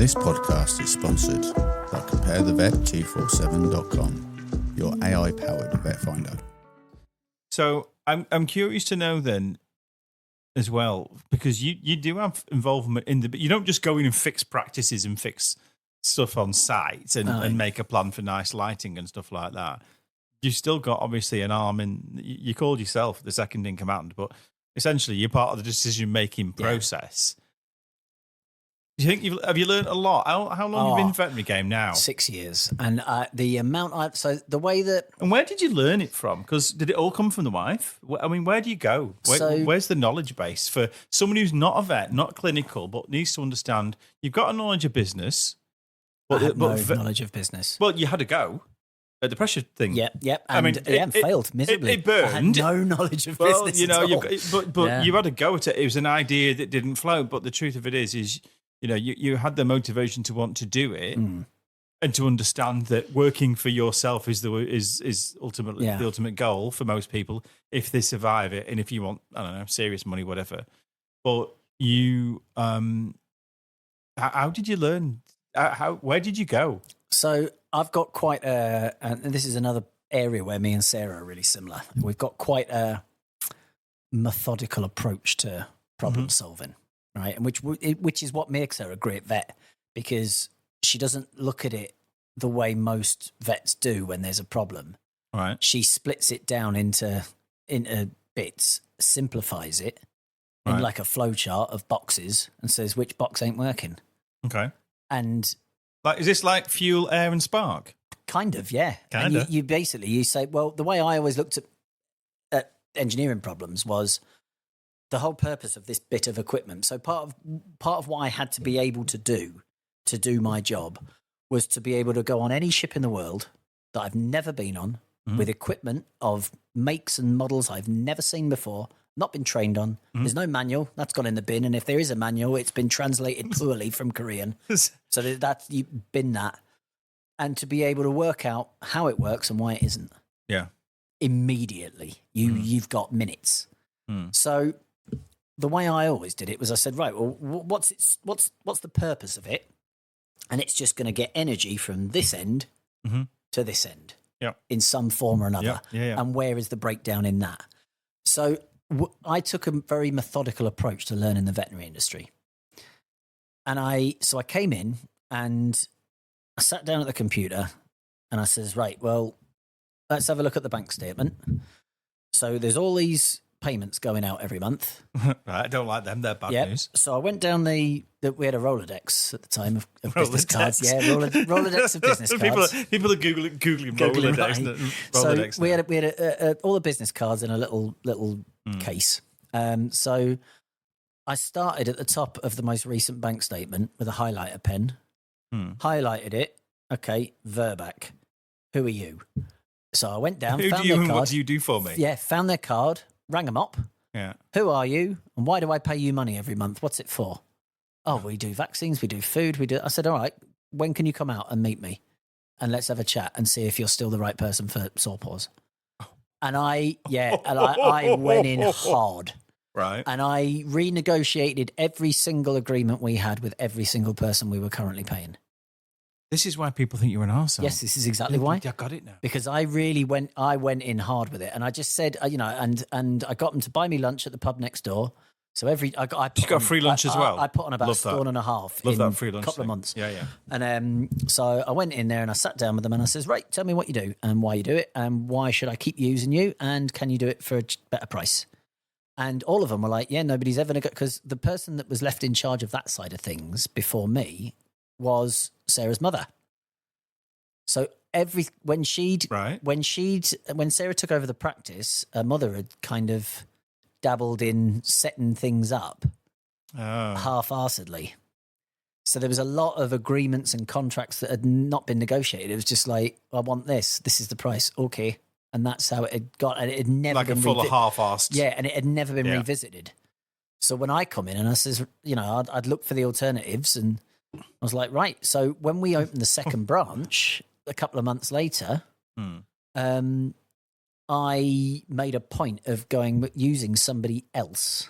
This podcast is sponsored by CompareTheVet247.com, your AI-powered vet finder. So I'm curious to know then, as well, because you do have involvement in but you don't just go in and fix practices and fix stuff on site and make a plan for nice lighting and stuff like that. You've still got obviously an arm in. You called yourself the second in command, but essentially you're part of the decision making process. Do you think have you learned a lot? How long have you been in the veterinary game now? 6 years, and the amount the way that. And where did you learn it from? Because did it all come from the wife? I mean, where do you go? Where's the knowledge base for someone who's not a vet, not clinical, but needs to understand? You've got a knowledge of business. But knowledge of business. Well, you had to go at the pressure thing. Yep. And failed miserably. It burned. I had no knowledge of business. You had to go at it. It was an idea that didn't float. But the truth of it is you had the motivation to want to do it, and to understand that working for yourself is ultimately the ultimate goal for most people if they survive it, and if you want, I don't know, serious money, whatever. But you, how did you learn? Where did you go? So I've got quite and this is another area where me and Sarah are really similar. We've got quite a methodical approach to problem solving, right? And which is what makes her a great vet, because she doesn't look at it the way most vets do when there's a problem. Right. She splits it down into bits, simplifies it in like a flow chart of boxes, and says which box ain't working. Okay. And is this like fuel, air, and spark? Kind of, yeah. Kind of. You basically say, well, the way I always looked at engineering problems was the whole purpose of this bit of equipment. So part of what I had to be able to do my job was to be able to go on any ship in the world that I've never been on with equipment of makes and models I've never seen before, not been trained on. There's no manual. That's gone in the bin. And if there is a manual, it's been translated poorly from Korean. So that's you bin that. And to be able to work out how it works and why it isn't. Yeah. Immediately. You've got minutes. So the way I always did it was I said, right, well, what's the purpose of it? And it's just going to get energy from this end to this end in some form or another. Yeah. And where is the breakdown in that? So I took a very methodical approach to learning the veterinary industry. And I came in and I sat down at the computer and I says, right, well, let's have a look at the bank statement. So there's all these payments going out every month. Right, I don't like them. They're bad news. So I went down we had a Rolodex at the time of business cards. Yeah, Rolodex of business cards. People are Googling Rolodex. Right. Rolodex so we had all the business cards in a little case. So I started at the top of the most recent bank statement with a highlighter pen. Highlighted it. Okay, Verback. Who are you? So I went down, found their card. What do you do for me? Yeah, found their card, rang them up. Yeah. Who are you? And why do I pay you money every month? What's it for? Oh, we do vaccines, we do food, I said, all right, when can you come out and meet me? And let's have a chat and see if you're still the right person for Paws. And I went in hard. Right. And I renegotiated every single agreement we had with every single person we were currently paying. This is why people think you're an arsehole. Yes, this is exactly why. I got it now. Because I went in hard with it. And I just said, and I got them to buy me lunch at the pub next door. So you got a free lunch as well. I put on about a stone and a half in a couple of months. Yeah. And so I went in there and I sat down with them and I says, right, tell me what you do and why you do it and why should I keep using you and can you do it for a better price? And all of them were like, yeah, nobody's ever going to go, because the person that was left in charge of that side of things before me was Sarah's mother. So when Sarah took over the practice, her mother had kind of dabbled in setting things up half-arsedly. So there was a lot of agreements and contracts that had not been negotiated. It was just like, I want this. This is the price. Okay. And that's how it had got. And it had never like been a full of half-assed. Yeah, and it had never been revisited. So when I come in and I says, I'd look for the alternatives, and I was like, right. So when we opened the second branch a couple of months later, I made a point of using somebody else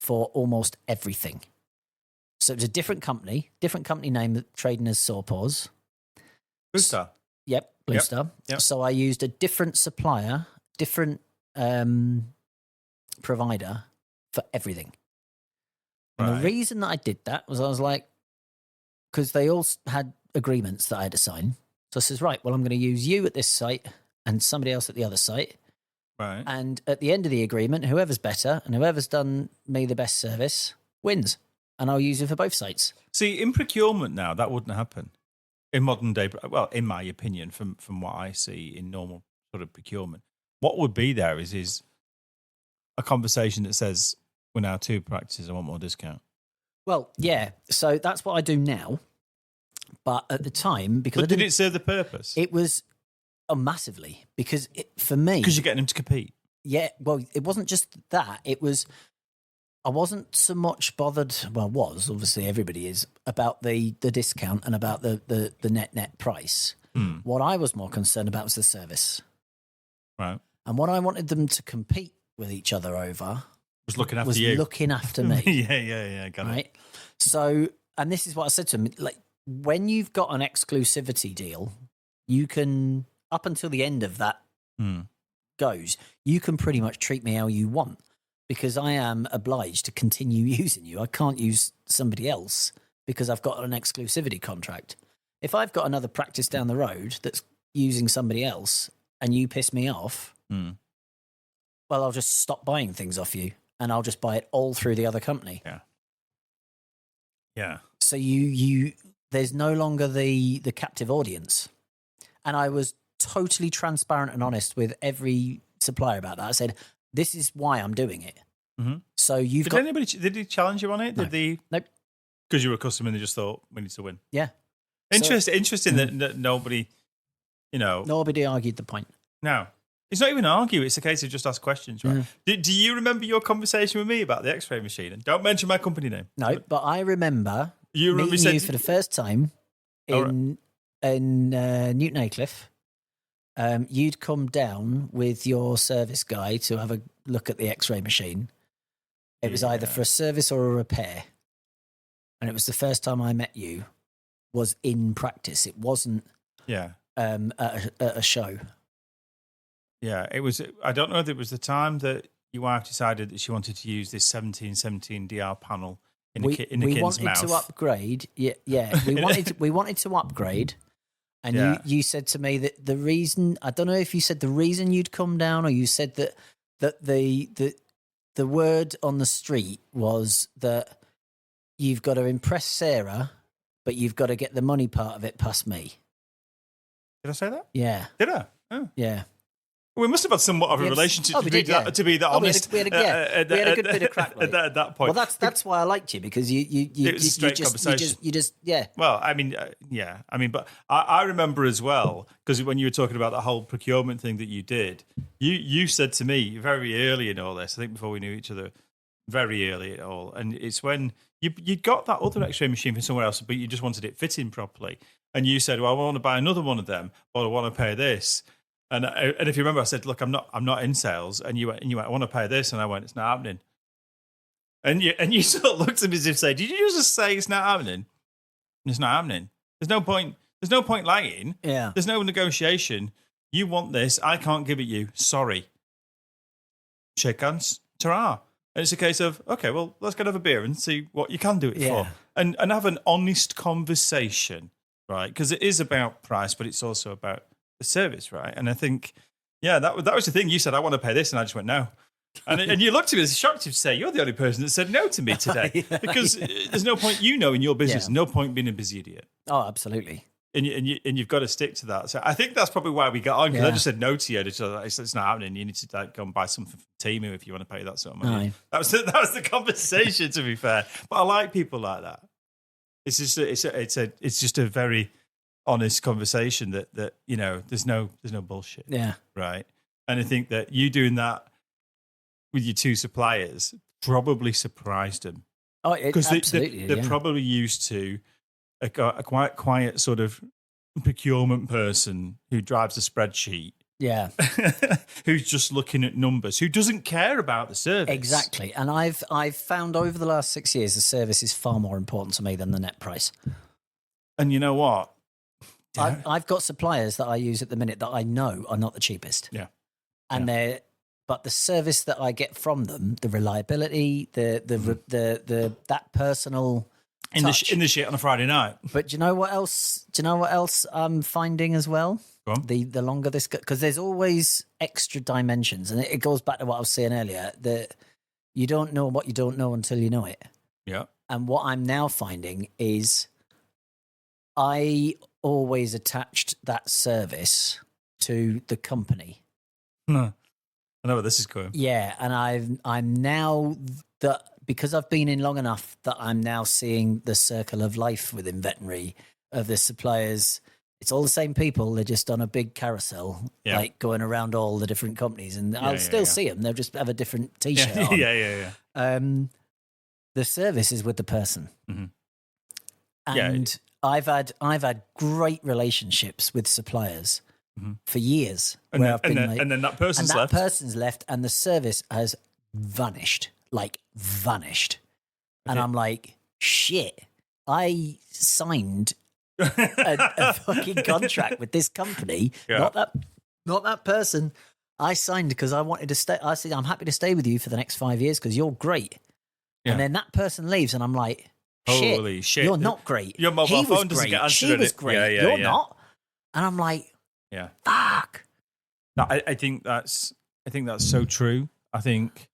for almost everything. So it was a different company name, trading as Paws. Blue Star. Yep, Blue Yep, Star. yep. So I used a different supplier, different provider for everything. And the Right. reason that I did that was I was like, because they all had agreements that I had to sign. So I says, right, well, I'm going to use you at this site and somebody else at the other site. Right. And at the end of the agreement, whoever's better and whoever's done me the best service wins. And I'll use it for both sites. See, in procurement now, that wouldn't happen. In modern day, well, in my opinion, from what I see in normal sort of procurement, what would be there is a conversation that says, we're now two practices, I want more discount. Well, yeah. So that's what I do now. But at the time, because But did it serve the purpose? it was massively, because for me, Because you're getting them to compete. yeah, well, it wasn't just that. It was, I wasn't so much bothered, well, obviously everybody is, about the discount and about the net price. What I was more concerned about was the service. Right. And what I wanted them to compete with each other over Was looking after was you. looking after me. yeah, got it. Right. So, and this is what I said to him, like, when you've got an exclusivity deal, you can, up until the end of that goes, you can pretty much treat me how you want, because I am obliged to continue using you. I can't use somebody else because I've got an exclusivity contract. If I've got another practice down the road that's using somebody else and you piss me off, well, I'll just stop buying things off you and I'll just buy it all through the other company. Yeah. So there's no longer the captive audience. And I was totally transparent and honest with every supplier about that. I said, this is why I'm doing it. Mm-hmm. So did he challenge you on it? No. Did they? Nope. Because you were a customer and they just thought, we need to win. Yeah. Interesting that nobody, Nobody argued the point. No. It's not even argue. It's a case of just ask questions, right? Do you remember your conversation with me about the X-ray machine? And don't mention my company name. No, but I remember meeting you for the first time in Newton Aycliffe. You'd come down with your service guy to have a look at the X-ray machine. It was either for a service or a repair. And it was the first time I met you was in practice. It wasn't at a show. Yeah, it was. I don't know if it was the time that your wife decided that she wanted to use this 1717 DR panel in the kid's mouth. We wanted to upgrade. Yeah. We wanted to upgrade. And you said to me that the reason, I don't know if you said the reason you'd come down, or you said that the word on the street was that you've got to impress Sarah, but you've got to get the money part of it past me. Did I say that? Yeah. Did I? Oh. Yeah. We must have had somewhat of a relationship to be that honest. We had a good bit of crack at that point. Well, that's why I liked you, because it was a straight conversation. You just yeah. Well, but I remember as well, because when you were talking about the whole procurement thing that you did, you said to me very early in all this, I think before we knew each other, very early at all, and it's when you'd got that other X-ray machine from somewhere else, but you just wanted it fitting properly, and you said, well, I want to buy another one of them, but I want to pay this. And if you remember, I said, look, I'm not in sales. And you went, I want to pay this. And I went, it's not happening. And you sort of looked at me as if say, did you just say it's not happening? And it's not happening. There's no point lying. Yeah. There's no negotiation. You want this. I can't give it you. Sorry. Shake hands. Ta-ra. And it's a case of, okay, well, let's go have a beer and see what you can do it for. And have an honest conversation, right? Because it is about price, but it's also about the service, right? And I think, that was the thing. You said, I want to pay this, and I just went, no. And you looked at me as shocked to say, you're the only person that said no to me today. Because there's no point in your business, no point being a busy idiot. Oh, absolutely. And you've got to stick to that. So I think that's probably why we got on, because I just said no to you. It's not happening. You need to go and buy something from Temu if you want to pay that sort of money. That was the conversation, to be fair. But I like people like that. It's just a very honest conversation that there's no bullshit. Yeah. Right. And I think that you doing that with your two suppliers probably surprised them. Oh, because they're probably used to a quite quiet sort of procurement person who drives a spreadsheet Yeah. who's just looking at numbers, who doesn't care about the service. Exactly. And I've found over the last 6 years the service is far more important to me than the net price. And you know what? I've got suppliers that I use at the minute that I know are not the cheapest. Yeah. And but the service that I get from them, the reliability, the that personal in the shit on a Friday night. But do you know what else? I'm finding as well? Go on. The longer this, because there's always extra dimensions, and it goes back to what I was saying earlier, that you don't know what you don't know until you know it. Yeah. And what I'm now finding is I always attached that service to the company. I know where this is going. Yeah, and I'm now because I've been in long enough that I'm now seeing the circle of life within veterinary of the suppliers. It's all the same people. They're just on a big carousel, like going around all the different companies, and I'll still see them. They'll just have a different T-shirt on. Yeah. The service is with the person, mm-hmm. and I've had great relationships with suppliers for years. And then that person's left. That person's left, and the service has vanished. And I'm like, shit, I signed a fucking contract with this company, not that person. I signed because I wanted to stay. I said, I'm happy to stay with you for the next 5 years because you're great. Yeah. And then that person leaves, and I'm like, holy shit, you're not great. Your mobile phone doesn't get answered. She was great. You're not. And I'm like, fuck. No, I think that's so true. I think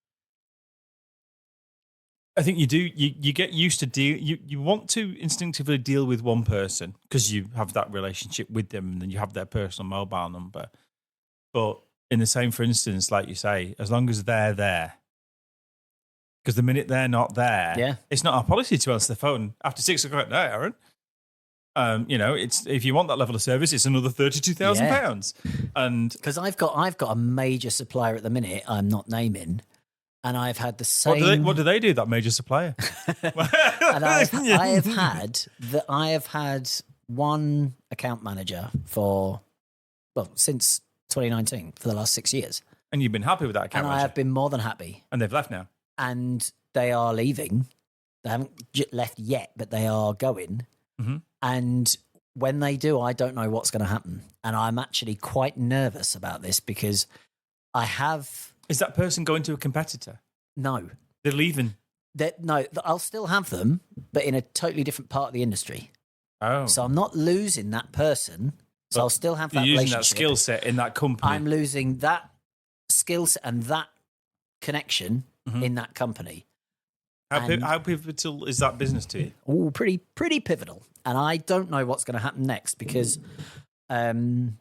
you do. You get used to deal. You want to instinctively deal with one person because you have that relationship with them, and then you have their personal mobile number. But in the same, for instance, like you say, as long as they're there, because the minute they're not there, it's not our policy to answer the phone after 6 o'clock at night, Aaron. It's if you want that level of service, it's another £32,000, and because I've got a major supplier at the minute I'm not naming. And I've had the same. What do they do? That major supplier. And I have had one account manager since 2019 for the last 6 years. And you've been happy with that account manager? And I have been more than happy. And they've left now. And they are leaving. They haven't left yet, but they are going. Mm-hmm. And when they do, I don't know what's going to happen. And I'm actually quite nervous about this because I have. Is that person going to a competitor? No. They're leaving? No, I'll still have them, but in a totally different part of the industry. Oh. So I'm not losing that person. So But I'll still have that you're using relationship. that skill set in that company. I'm losing that skill set and that connection in that company. How pivotal is that business to you? Oh, pretty pivotal. And I don't know what's going to happen next because... I'm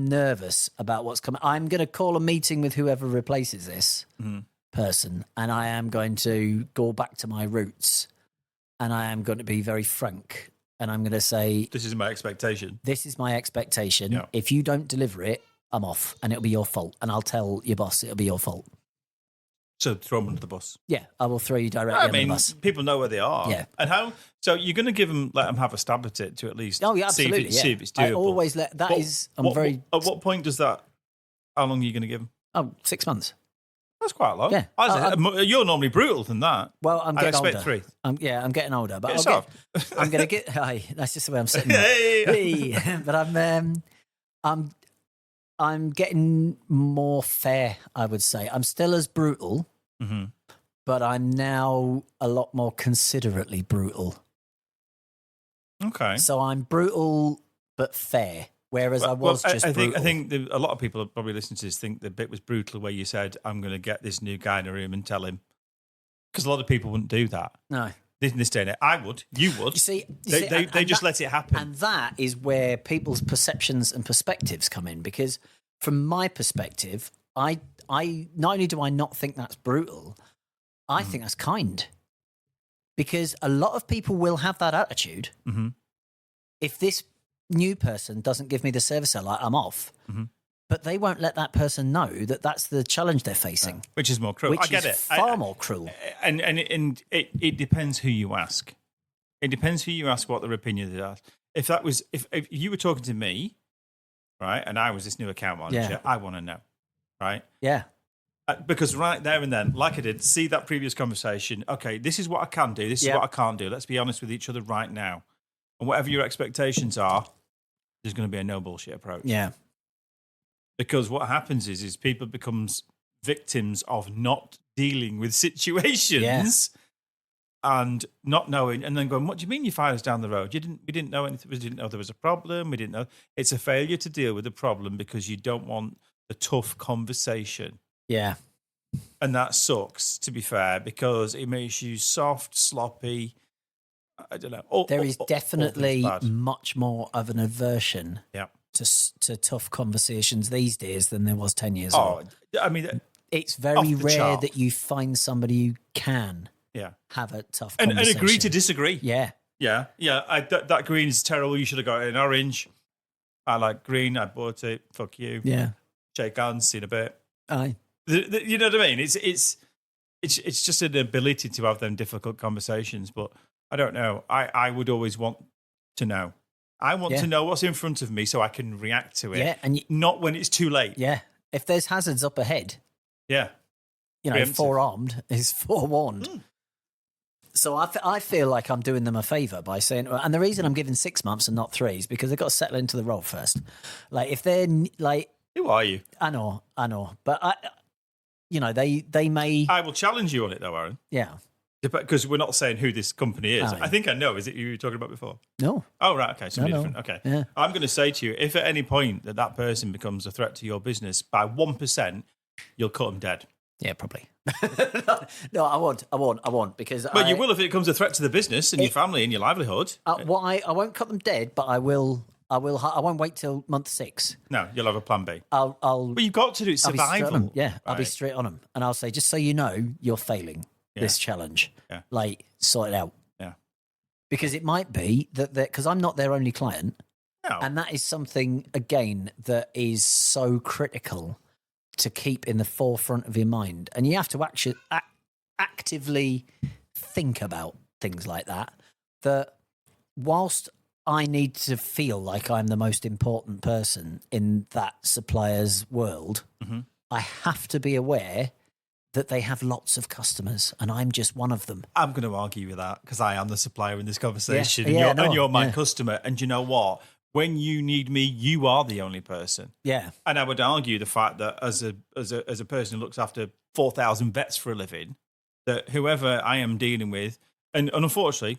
nervous about what's coming. I'm going to call a meeting with whoever replaces this person, and I am going to go back to my roots, and I am going to be very frank, and I'm going to say, This is my expectation. This is my expectation. Yeah. If you don't deliver it, I'm off, and it'll be your fault, and I'll tell your boss it'll be your fault. So throw them under the bus. Yeah, I will throw you directly under the bus. People know where they are. Yeah. And how? So you're going to let them have a stab at it to at least absolutely, see if it's doable. I always let that At what point does that? How long are you going to give them? 6 months. That's quite long. Yeah. You're normally brutal than that. Well, I'm getting older. I expect 3. I'm getting older, but I'm going to get. That's just the way I'm sitting. Hey. But I'm getting more fair. I would say I'm still as brutal, but I'm now a lot more considerately brutal. Okay. So I'm brutal but fair. Whereas I was just brutal. I think a lot of people probably listening to this think the bit was brutal where you said, I'm going to get this new guy in a room and tell him. Because a lot of people wouldn't do that. No. In this day and age. I would. You would. They just let it happen. And that is where people's perceptions and perspectives come in. Because from my perspective, I not only do I not think that's brutal, I think that's kind. Because a lot of people will have that attitude. Mm-hmm. If this new person doesn't give me the service I like, I'm off. But they won't let that person know that that's the challenge they're facing. Which is more cruel. I get it. Far more cruel. And it depends who you ask. It depends who you ask what their opinion is. If you were talking to me right, and I was this new account manager, I want to know, right? Yeah. Because right there and then, like I did, see that previous conversation. Okay, this is what I can do. This is what I can't do. Let's be honest with each other right now. And whatever your expectations are, there's going to be a no bullshit approach. Yeah. Because what happens is people becomes victims of not dealing with situations and not knowing, and then going, "What do you mean you fired us down the road? We didn't know anything. We didn't know there was a problem. We didn't know." It's a failure to deal with the problem because you don't want a tough conversation. Yeah. And that sucks, to be fair, because it makes you soft, sloppy. I don't know. There is definitely much more of an aversion to tough conversations these days than there was 10 years ago. I mean, it's very rare that you find somebody who can have a tough conversation. And agree to disagree. Yeah. Yeah. That green is terrible. You should have got it in orange. I like green. I bought it. Fuck you. Yeah. Shake hands. See you in a bit. Aye. You know what I mean? It's just an ability to have them difficult conversations. But I don't know. I would always want to know. I want to know what's in front of me so I can react to it. Yeah, and not when it's too late. Yeah. If there's hazards up ahead, forearmed is forewarned. Mm. So I feel like I'm doing them a favour by saying, and the reason I'm giving 6 months and not 3 is because they've got to settle into the role first. Like if they're like, who are you? I know, but they may. I will challenge you on it though, Aaron. Yeah. Because we're not saying who this company is. Aye. I think I know. Is it you were talking about before? No. Oh, right. Okay. Somebody different. No. Okay. Yeah. I'm going to say to you, if at any point that person becomes a threat to your business by 1%, you'll cut them dead. Yeah, probably. No, I won't because. Well, you will if it becomes a threat to the business and your family and your livelihood. I won't cut them dead, but I won't wait till month 6. No, you'll have a plan B. Well, you've got to do survival. I'll be straight on them, and I'll say, just so you know, you're failing this challenge. Yeah. Like, sort it out. Yeah. Because it might be that because I'm not their only client, and that is something again that is so critical to keep in the forefront of your mind, and you have to actually actively think about things like that. That whilst I need to feel like I'm the most important person in that supplier's world, I have to be aware that they have lots of customers and I'm just one of them. I'm going to argue with that because I am the supplier in this conversation and you're my customer. And you know what? When you need me, you are the only person. Yeah. And I would argue the fact that as a person who looks after 4,000 vets for a living, that whoever I am dealing with, and unfortunately,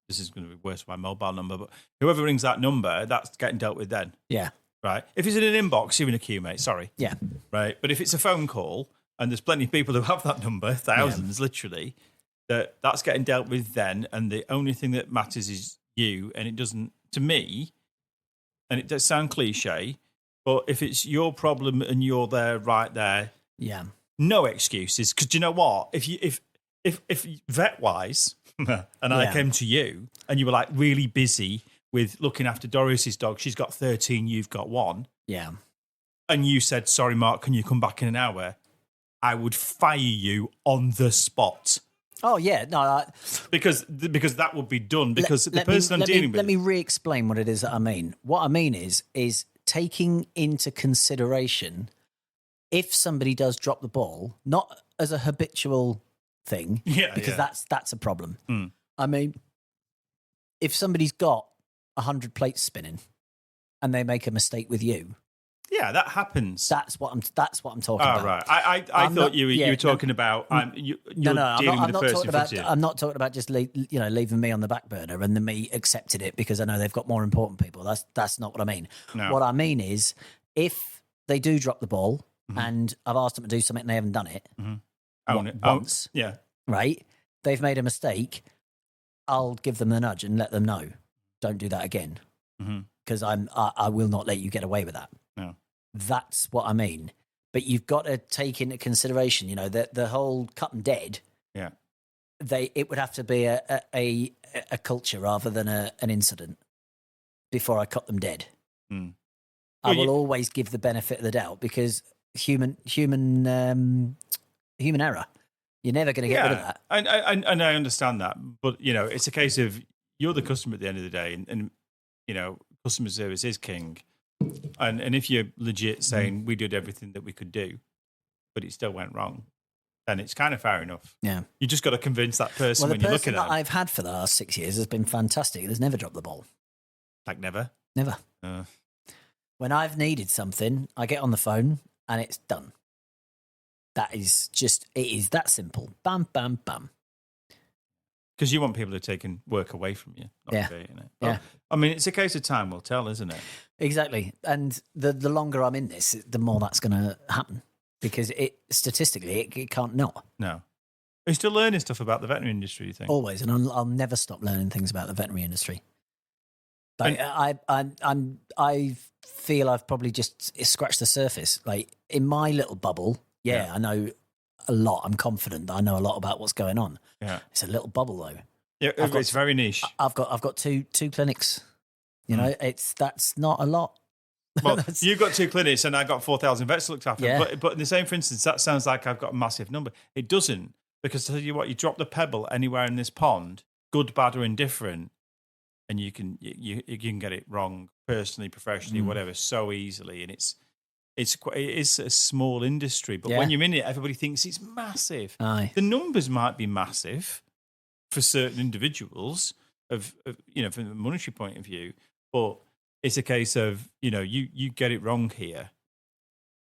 this is going to be worse for my mobile number, but whoever rings that number, that's getting dealt with then. Yeah. Right? If it's in an inbox, you're in a queue, mate. Sorry. Yeah. Right? But if it's a phone call, and there's plenty of people who have that number, thousands literally, that's getting dealt with then, and the only thing that matters is you, and it doesn't, to me, and it does sound cliche, but if it's your problem and you're there, right there, no excuses, because you know what? If vet-wise, and I came to you, and you were like really busy with looking after Doris's dog, she's got 13, you've got 1. Yeah. And you said, sorry, Mark, can you come back in an hour? I would fire you on the spot. Oh, yeah. No, because that would be done. Because the person I'm dealing with. Let me re-explain what it is that I mean. What I mean is taking into consideration if somebody does drop the ball, not as a habitual thing, because that's a problem. Mm. I mean, if somebody's got 100 plates spinning and they make a mistake with you. Yeah, that happens. That's what I'm talking about. Oh, right. I thought you were talking about you're dealing with the person in front of you. I'm not talking about just leaving me on the back burner and then me accepting it because I know they've got more important people. That's not what I mean. No. What I mean is if they do drop the ball and I've asked them to do something and they haven't done it once, right? They've made a mistake. I'll give them a nudge and let them know. Don't do that again because I will not let you get away with that. No. That's what I mean. But you've got to take into consideration, that the whole cut them dead. Yeah. It would have to be a culture rather than an incident before I cut them dead. Mm. I will always give the benefit of the doubt because human error. You're never going to get rid of that. And I understand that, but it's a case of you're the customer at the end of the day, and customer service is king. And if you're legit saying we did everything that we could do, but it still went wrong, then it's kind of fair enough. Yeah. You just got to convince that person when you're looking at that them. I've had for the last 6 years has been fantastic. There's never dropped the ball. Like never? Never. When I've needed something, I get on the phone and it's done. That is just, it is that simple. Bam, bam, bam. Because you want people to take work away from you. Not creating it. Yeah. I mean, it's a case of time will tell, isn't it? Exactly. And the longer I'm in this, the more that's going to happen. Because statistically, it can't not. No. Are you still learning stuff about the veterinary industry, you think? Always. And I'll never stop learning things about the veterinary industry. Like, I feel I've probably just scratched the surface. Like in my little bubble, I know a lot. I'm confident that I know a lot about what's going on. Yeah. It's a little bubble though. Yeah, it's very niche. I've got two clinics. You know, that's not a lot. Well, you've got 2 clinics and I got 4,000 vets looked after. Yeah. But in the same, for instance, that sounds like I've got a massive number. It doesn't, because I tell you what, you drop the pebble anywhere in this pond, good, bad, or indifferent, and you can get it wrong personally, professionally, whatever, so easily. And it is a small industry, but when you're in it, everybody thinks it's massive. Aye. The numbers might be massive for certain individuals of from a monetary point of view, but it's a case of, you get it wrong here,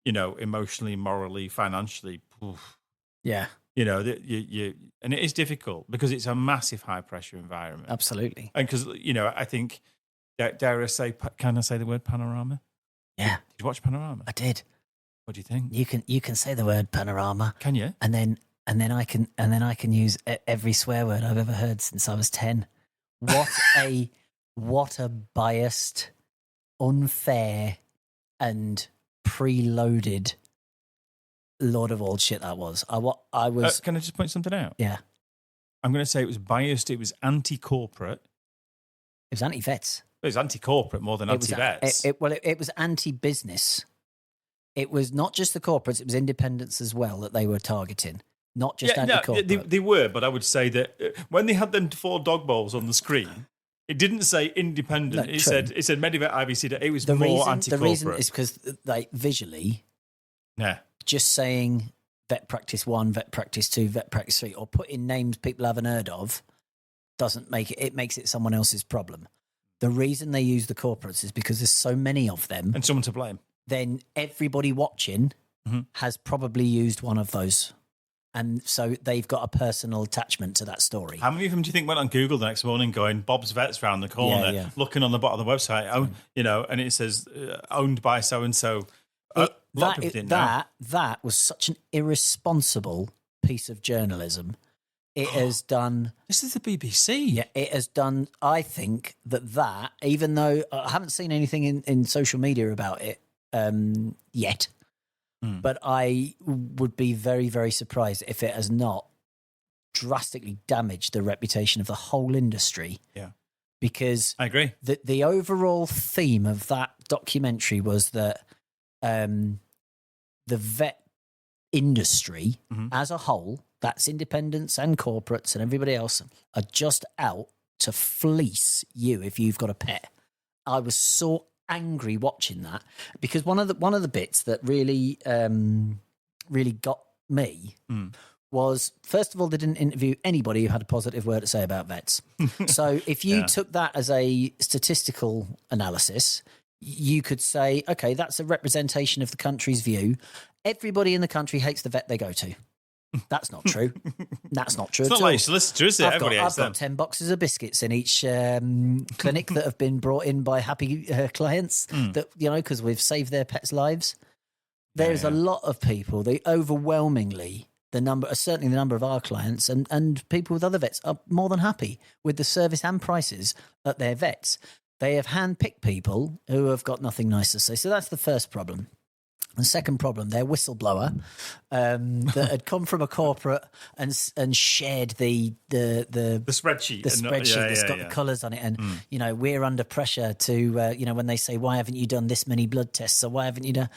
emotionally, morally, financially. Oof. Yeah. And it is difficult because it's a massive high pressure environment. Absolutely. And because, I think, dare I say, can I say the word panorama? Yeah. Did you watch Panorama? I did. What do you think? You can say the word panorama. Can you? And then I can use every swear word I've ever heard since I was 10. What a biased, unfair, and preloaded Lord of all shit that was. I was. Can I just point something out? Yeah. I'm going to say it was biased. It was anti-corporate. It was anti-vets. It was anti-corporate more than anti-vets. It was anti-business. It was not just the corporates; it was independents as well that they were targeting. Not just anti-corporate. No, they were, but I would say that when they had them 4 dog bowls on the screen, it didn't say independent. No, it said Medivet IBC. It was more anti-corporate. The reason is because, like, visually, just saying vet practice 1, vet practice 2, vet practice 3, or putting names people haven't heard of doesn't make it. It makes it someone else's problem. The reason they use the corporates is because there's so many of them, and someone to blame. Then everybody watching has probably used one of those. And so they've got a personal attachment to that story. How many of them do you think went on Google the next morning going, Bob's Vet's round the corner, looking on the bottom of the website, and it says owned by so-and-so. That was such an irresponsible piece of journalism. It has done... This is the BBC. Yeah, it has done... I think that, even though I haven't seen anything in social media about it yet, but I would be very, very surprised if it has not drastically damaged the reputation of the whole industry. Yeah. Because I agree. The overall theme of that documentary was that the vet industry as a whole, that's independents and corporates and everybody else, are just out to fleece you if you've got a pet. I was so angry watching that because one of the bits that really got me was, first of all, they didn't interview anybody who had a positive word to say about vets. So if you took that as a statistical analysis, you could say, okay, that's a representation of the country's view. Everybody in the country hates the vet they go to. That's not true. That's not true. It's not like solicitor, is it? I've got 10 boxes of biscuits in each clinic that have been brought in by happy clients that, because we've saved their pets' lives. There's a lot of people, overwhelmingly, certainly the number of our clients and people with other vets are more than happy with the service and prices at their vets. They have handpicked people who have got nothing nice to say. So that's the first problem. The second problem, their whistleblower that had come from a corporate and shared the spreadsheet, that's got the colours on it, and we're under pressure to when they say, why haven't you done this many blood tests, or why haven't you done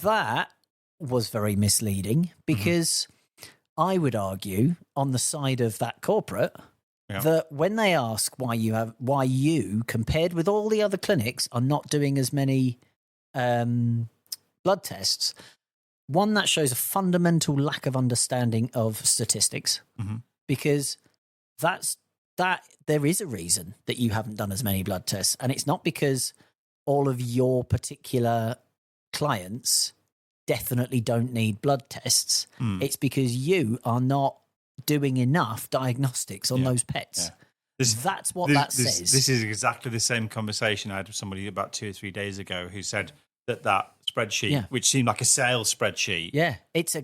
that, was very misleading because I would argue on the side of that corporate that when they ask why you compared with all the other clinics are not doing as many blood tests. One, that shows a fundamental lack of understanding of statistics, because there is a reason that you haven't done as many blood tests, and it's not because all of your particular clients definitely don't need blood tests. It's because you are not doing enough diagnostics on those pets. That's what that says. This is exactly the same conversation I had with somebody about 2 or 3 days ago who said that spreadsheet, which seemed like a sales spreadsheet, it's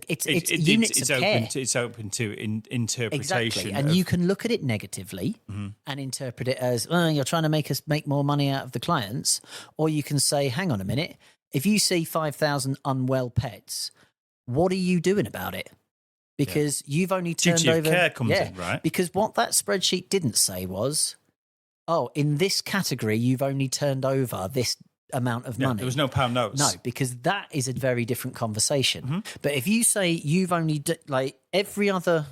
units of care. It's open to interpretation. Exactly, and you can look at it negatively and interpret it as, you're trying to make us make more money out of the clients, or you can say, hang on a minute, if you see 5,000 unwell pets, what are you doing about it? Because you've only turned Duty over. of care comes in, right? Because what that spreadsheet didn't say was, in this category, you've only turned over this amount of money. There was no pound notes. No, because that is a very different conversation. But if you say you've only like every other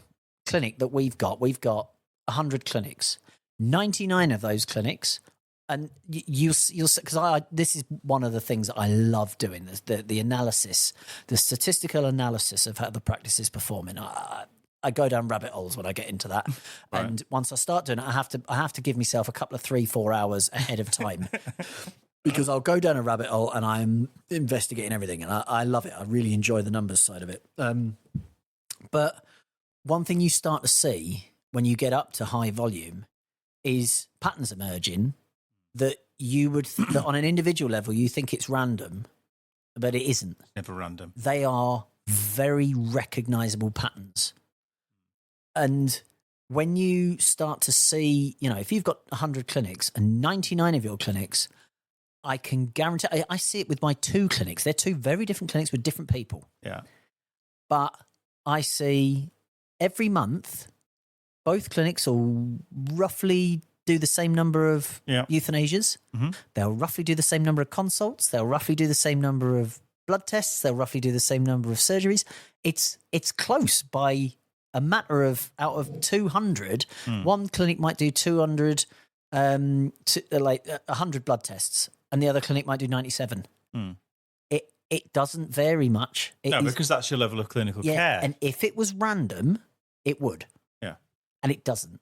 clinic that we've got 100 clinics, 99 of those clinics, and you'll because this is one of the things that I love doing, the analysis, the statistical analysis of how the practice is performing. I go down rabbit holes when I get into that, and once I start doing it, I have to give myself a couple of 3-4 hours ahead of time. Because I'll go down a rabbit hole and I'm investigating everything, and I love it. I really enjoy the numbers side of it. But one thing you start to see when you get up to high volume is patterns emerging that you would, that on an individual level, you think it's random, but it isn't. Never random. They are very recognizable patterns. And when you start to see, if you've got 100 clinics and 99 of your clinics, I can guarantee, I see it with my 2 clinics. They're 2 very different clinics with different people. Yeah. But I see every month, both clinics will roughly do the same number of euthanasias. They'll roughly do the same number of consults. They'll roughly do the same number of blood tests. They'll roughly do the same number of surgeries. It's close by a matter of, out of 200, one clinic might do 200, 100 blood tests, and the other clinic might do 97. It doesn't vary much. Because that's your level of clinical care. And if it was random, it would. Yeah. And it doesn't.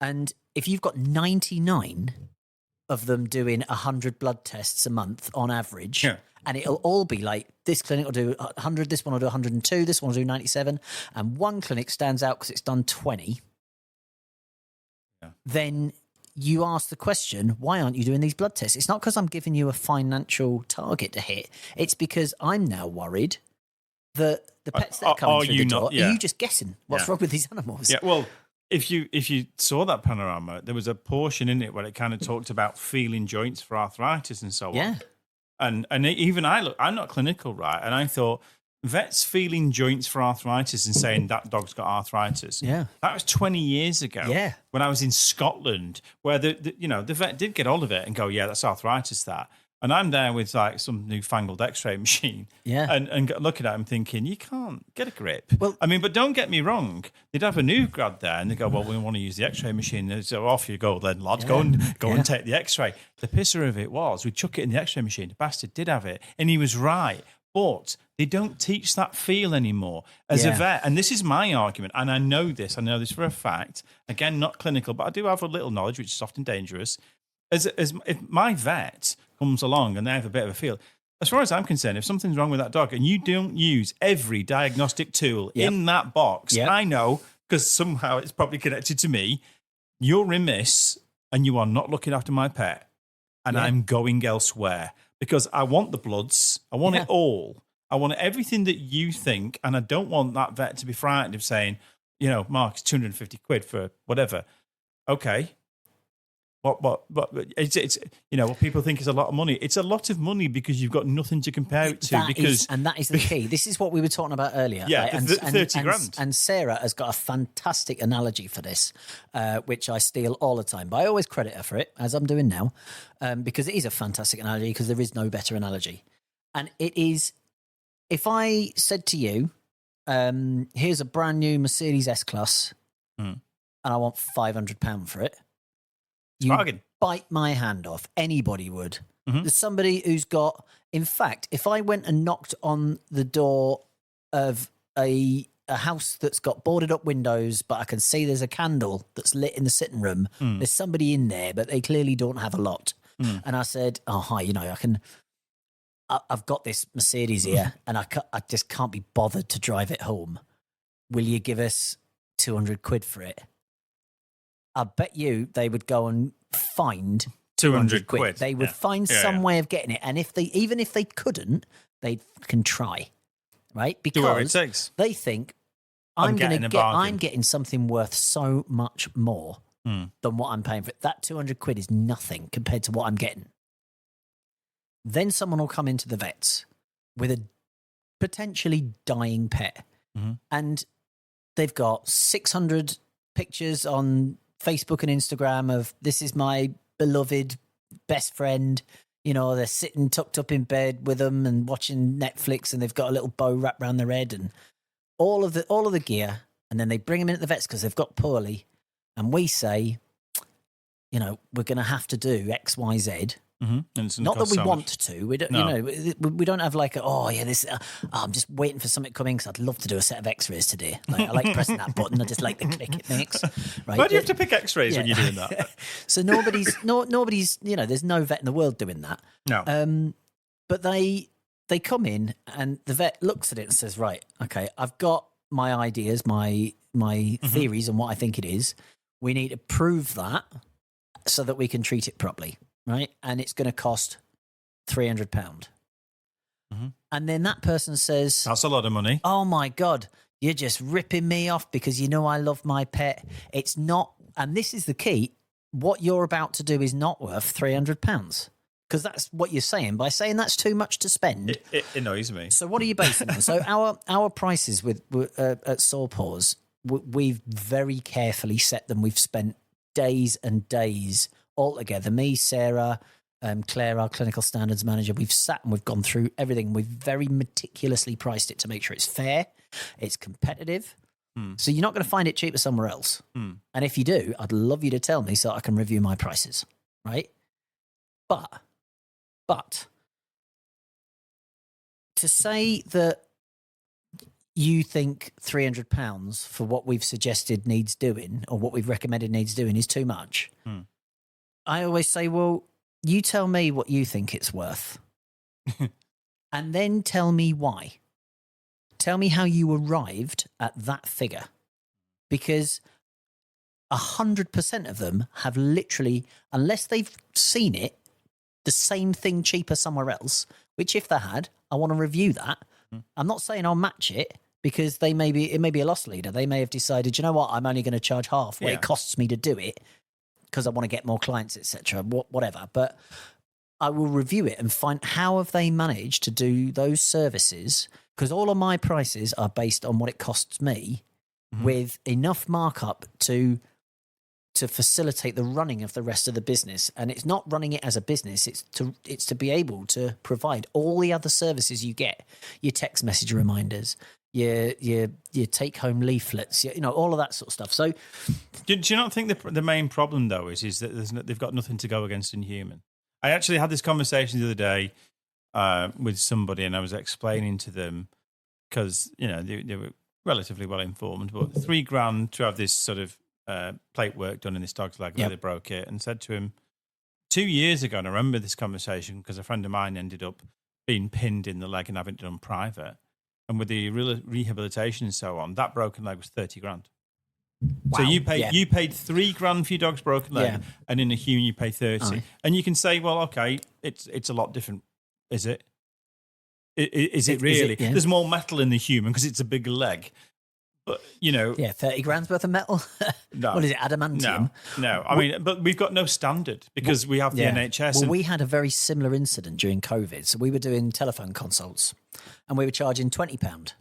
And if you've got 99 of them doing 100 blood tests a month on average, and it'll all be like, this clinic will do 100, this one will do 102, this one will do 97, and one clinic stands out because it's done 20, then you ask the question, why aren't you doing these blood tests? It's not because I'm giving you a financial target to hit. It's because I'm now worried that the pets that are coming through the door, are you just guessing what's wrong with these animals? Yeah, well, if you saw that panorama, there was a portion in it where it kind of talked about feeling joints for arthritis and so on. Yeah. And even I'm not clinical, right? And I thought, vets feeling joints for arthritis and saying that dog's got arthritis. Yeah. That was 20 years ago. Yeah. When I was in Scotland, where the vet did get hold of it and go, yeah, that's arthritis, that. And I'm there with like some newfangled X-ray machine. Yeah. And looking at him thinking, you can't get a grip. Well, I mean, but don't get me wrong. They'd have a new grad there and they go, well, we want to use the X-ray machine. And so off you go then, lads. Go and take the X-ray. The pisser of it was, we chuck it in the X-ray machine. The bastard did have it. And he was right. But they don't teach that feel anymore as a vet. And this is my argument. And I know this for a fact. Again, not clinical, but I do have a little knowledge, which is often dangerous. As if my vet comes along and they have a bit of a feel, as far as I'm concerned, if something's wrong with that dog and you don't use every diagnostic tool in that box, I know, because somehow it's probably connected to me, you're remiss and you are not looking after my pet. And I'm going elsewhere. Because I want the bloods. I want it all. I want everything that you think. And I don't want that vet to be frightened of saying, Mark, it's 250 quid for whatever. Okay. What it's what people think is a lot of money. It's a lot of money because you've got nothing to compare it to. That is the key. This is what we were talking about earlier. Yeah, right? 30 grand. And Sarah has got a fantastic analogy for this, which I steal all the time. But I always credit her for it, as I'm doing now, because it is a fantastic analogy because there is no better analogy. And it is, if I said to you, here's a brand new Mercedes S-Class and I want £500 for it. Bargain. bite my hand off. Anybody would. Mhm. There's somebody who's got. In fact, if I went and knocked on the door of a house that's got boarded up windows, but I can see there's a candle that's lit in the sitting room. There's somebody in there, but they clearly don't have a lot. And I said, "Oh, hi, I've got this Mercedes here, and I just can't be bothered to drive it home. Will you give us 200 quid for it?" I bet you they would go and find 200 quid. They would find some way of getting it, and even if they couldn't, they can try, right? Do whatever it Because takes. they think I'm I'm getting something worth so much more than what I'm paying for it. That 200 quid is nothing compared to what I'm getting. Then someone will come into the vets with a potentially dying pet, and they've got 600 pictures on Facebook and Instagram of this is my beloved best friend. They're sitting tucked up in bed with them and watching Netflix, and they've got a little bow wrapped around their head and all of the gear. And then they bring them in at the vets because they've got poorly, and we say, we're going to have to do X, Y, Z. Not that we want to. We don't. No. We don't have like, I'm just waiting for something coming because I'd love to do a set of X-rays today. Like, I like pressing that button. I just like the click it makes. Right? Why do you have to pick X-rays when you're doing that? So nobody's. There's no vet in the world doing that. No. But they come in and the vet looks at it and says, right, okay, I've got my ideas, my theories on what I think it is. We need to prove that so that we can treat it properly. Right, and it's going to cost £300. And then that person says, "That's a lot of money." "Oh my God, you're just ripping me off because I love my pet. It's not." And this is the key: what you're about to do is not worth £300 because that's what you're saying. By saying that's too much to spend, it annoys me. So what are you basing on? So our prices with at Paws, we've very carefully set them. We've spent days and days all together, me, Sarah, Claire, our clinical standards manager. We've sat and we've gone through everything. We've very meticulously priced it to make sure it's fair, it's competitive. So you're not going to find it cheaper somewhere else. And if you do, I'd love you to tell me so I can review my prices, right? But to say that you think £300 for what we've suggested needs doing or what we've recommended needs doing is too much. I always say, well, you tell me what you think it's worth and then tell me why. Tell me how you arrived at that figure, because 100% of them have literally, unless they've seen it, the same thing cheaper somewhere else, which if they had, I want to review that. I'm not saying I'll match it because it may be a loss leader. They may have decided, you know what, I'm only going to charge half what it costs me to do it because I want to get more clients, etc. Whatever. But I will review it and find how have they managed to do those services, because all of my prices are based on what it costs me with enough markup to facilitate the running of the rest of the business. And it's not running it as a business, it's to be able to provide all the other services you get, your text message reminders, your take home leaflets, all of that sort of stuff. So do you not think the main problem though is that they've got nothing to go against in human? I actually had this conversation the other day with somebody, and I was explaining to them because they were relatively well informed, but £3,000 to have this sort of plate work done in this dog's leg where they broke it, and said to him 2 years ago, and I remember this conversation because a friend of mine ended up being pinned in the leg and having it done private, and with the rehabilitation and so on, that broken leg was £30,000. wow, So you paid £3,000 for your dog's broken leg, and in a human you pay 30, and you can say, well, okay, it's a lot different, is it? Is it really? There's more metal in the human because it's a bigger leg. But, 30 grand's worth of metal. No. What is it, adamantium? No. I mean, but we've got no standard because we have the NHS. Well, we had a very similar incident during COVID. So we were doing telephone consults and we were charging £20.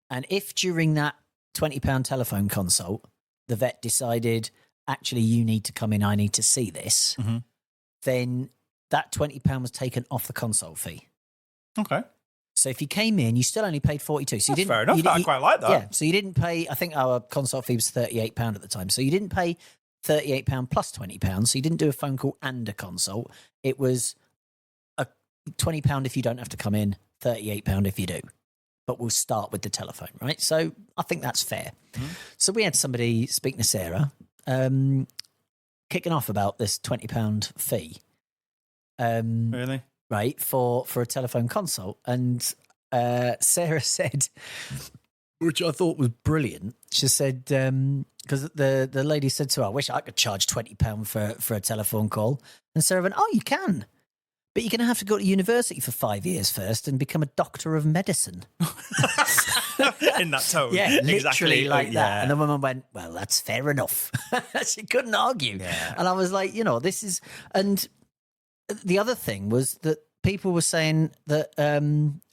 And if during that £20 telephone consult, the vet decided, actually, you need to come in, I need to see this, then that £20 was taken off the consult fee. Okay. So if you came in, you still only paid 42. So you didn't. Fair enough. I quite like that. Yeah. So you didn't pay. I think our consult fee was £38 at the time. So you didn't pay £38 plus £20. So you didn't do a phone call and a consult. It was a £20 if you don't have to come in, £38 if you do. But we'll start with the telephone, right? So I think that's fair. Mm-hmm. So we had somebody speaking to Sarah, kicking off about this £20 fee. Really? Right, for a telephone consult. And Sarah said, which I thought was brilliant, she said, because the lady said to her, I wish I could charge £20 for a telephone call. And Sarah went, oh, you can. But you're going to have to go to university for 5 years first and become a doctor of medicine. In that tone. Yeah, literally exactly. like that. And the woman went, well, that's fair enough. She couldn't argue. Yeah. And I was like, this is... And the other thing was that people were saying that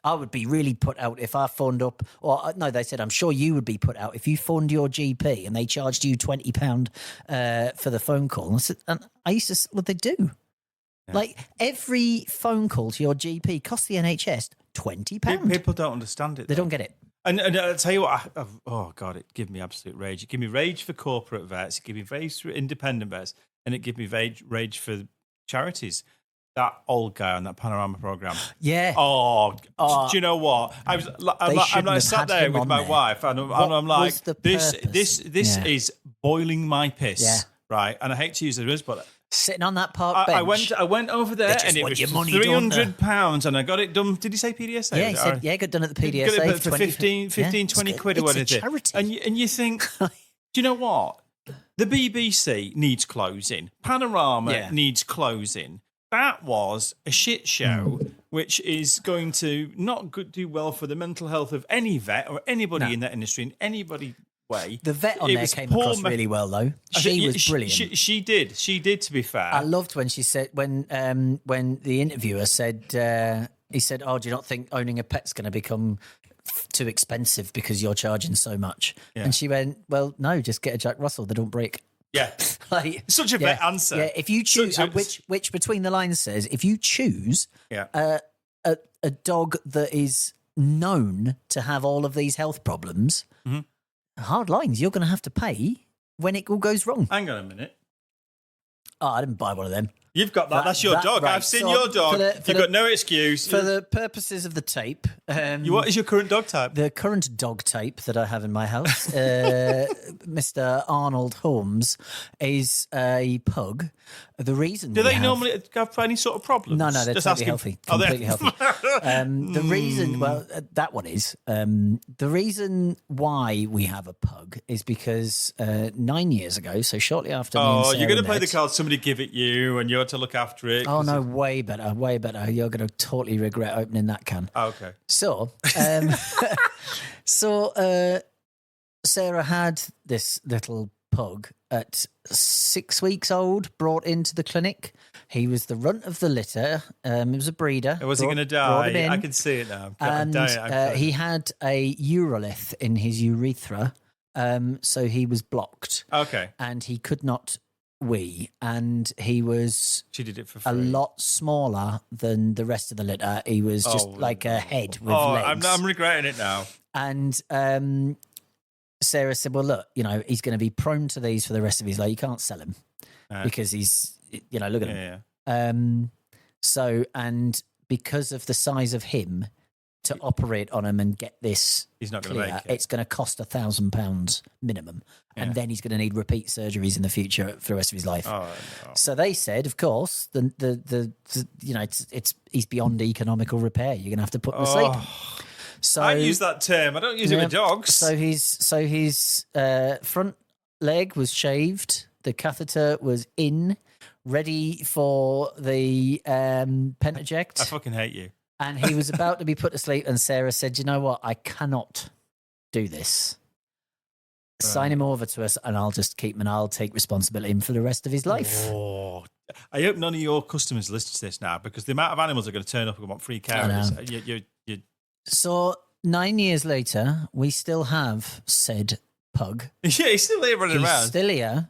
I would be really put out if I phoned up, or no, they said, I'm sure you would be put out if you phoned your GP and they charged you £20 for the phone call. And I used to, what they do? Yeah. Like every phone call to your GP costs the NHS £20. People don't understand it. They don't get it. And I'll tell you what, oh God, it gave me absolute rage. It gave me rage for corporate vets, it gave me rage for independent vets, and it gave me rage for charities. That old guy on that Panorama program. Yeah. Oh, do you know what? I'm like sat there with my wife, and I'm like, this is boiling my piss, right? And I hate to use the words, but sitting on that park bench. I went over there, and it was £300, and I got it done. Did he say PDSA? Yeah, he said, got done at the PDSA got it for 20 quid or whatever. Charity. And you think, do you know what? The BBC needs closing. Panorama needs closing. That was a shit show, which is going to not do well for the mental health of any vet or anybody in that industry in anybody way. The vet on there came across really well, though. She was brilliant. She did. To be fair, I loved when she said when the interviewer said he said, "Oh, do you not think owning a pet's going to become too expensive because you're charging so much?" Yeah. And she went, "Well, no, just get a Jack Russell. They don't break." Yeah, like such a vet answer. Yeah, if you choose, which between the lines says, if you choose a dog that is known to have all of these health problems, hard lines, you're going to have to pay when it all goes wrong. Hang on a minute. Oh, I didn't buy one of them. You've got that. That's your dog. Right. I've seen your dog. You've got no excuse. For the purposes of the tape. What is your current dog type? The current dog tape that I have in my house, Mr. Arnold Holmes, is a pug. The reason do they normally have any sort of problems? No, they're totally healthy. Completely healthy. The reason, that one is. The reason why we have a pug is because 9 years ago, so shortly after me and Sarah you're going to play the met, card somebody give it you and you're to look after it. Oh, no, way better. You're going to totally regret opening that can. Oh, okay. So, Sarah had this little pug at 6 weeks old, brought into the clinic. He was the runt of the litter. It was a breeder. Was he going to die? I can see it now. And he had a urolith in his urethra, so he was blocked. Okay. And he could not wee, and he was she did it for free. A lot smaller than the rest of the litter. He was just like a head with legs. I'm regretting it now. And Sarah said, well, look, he's going to be prone to these for the rest of his life. You can't sell him because he's, look at him. Yeah. So, and because of the size of him, to operate on him and get this he's not going to make it. It's going to cost £1,000 minimum. Yeah. And then he's going to need repeat surgeries in the future for the rest of his life. Oh, no. So they said, of course, he's beyond economical repair. You're going to have to put him to sleep. So I use that term. I don't use it with dogs. So his front leg was shaved. The catheter was in, ready for the pentaject. I fucking hate you. And he was about to be put to sleep, and Sarah said, you know what? I cannot do this. Right. Sign him over to us, and I'll just keep him, and I'll take responsibility for the rest of his life. Oh, I hope none of your customers listen to this now, because the amount of animals are going to turn up and want free carers. So 9 years later, we still have said pug. Yeah, he's still here running around. Still here.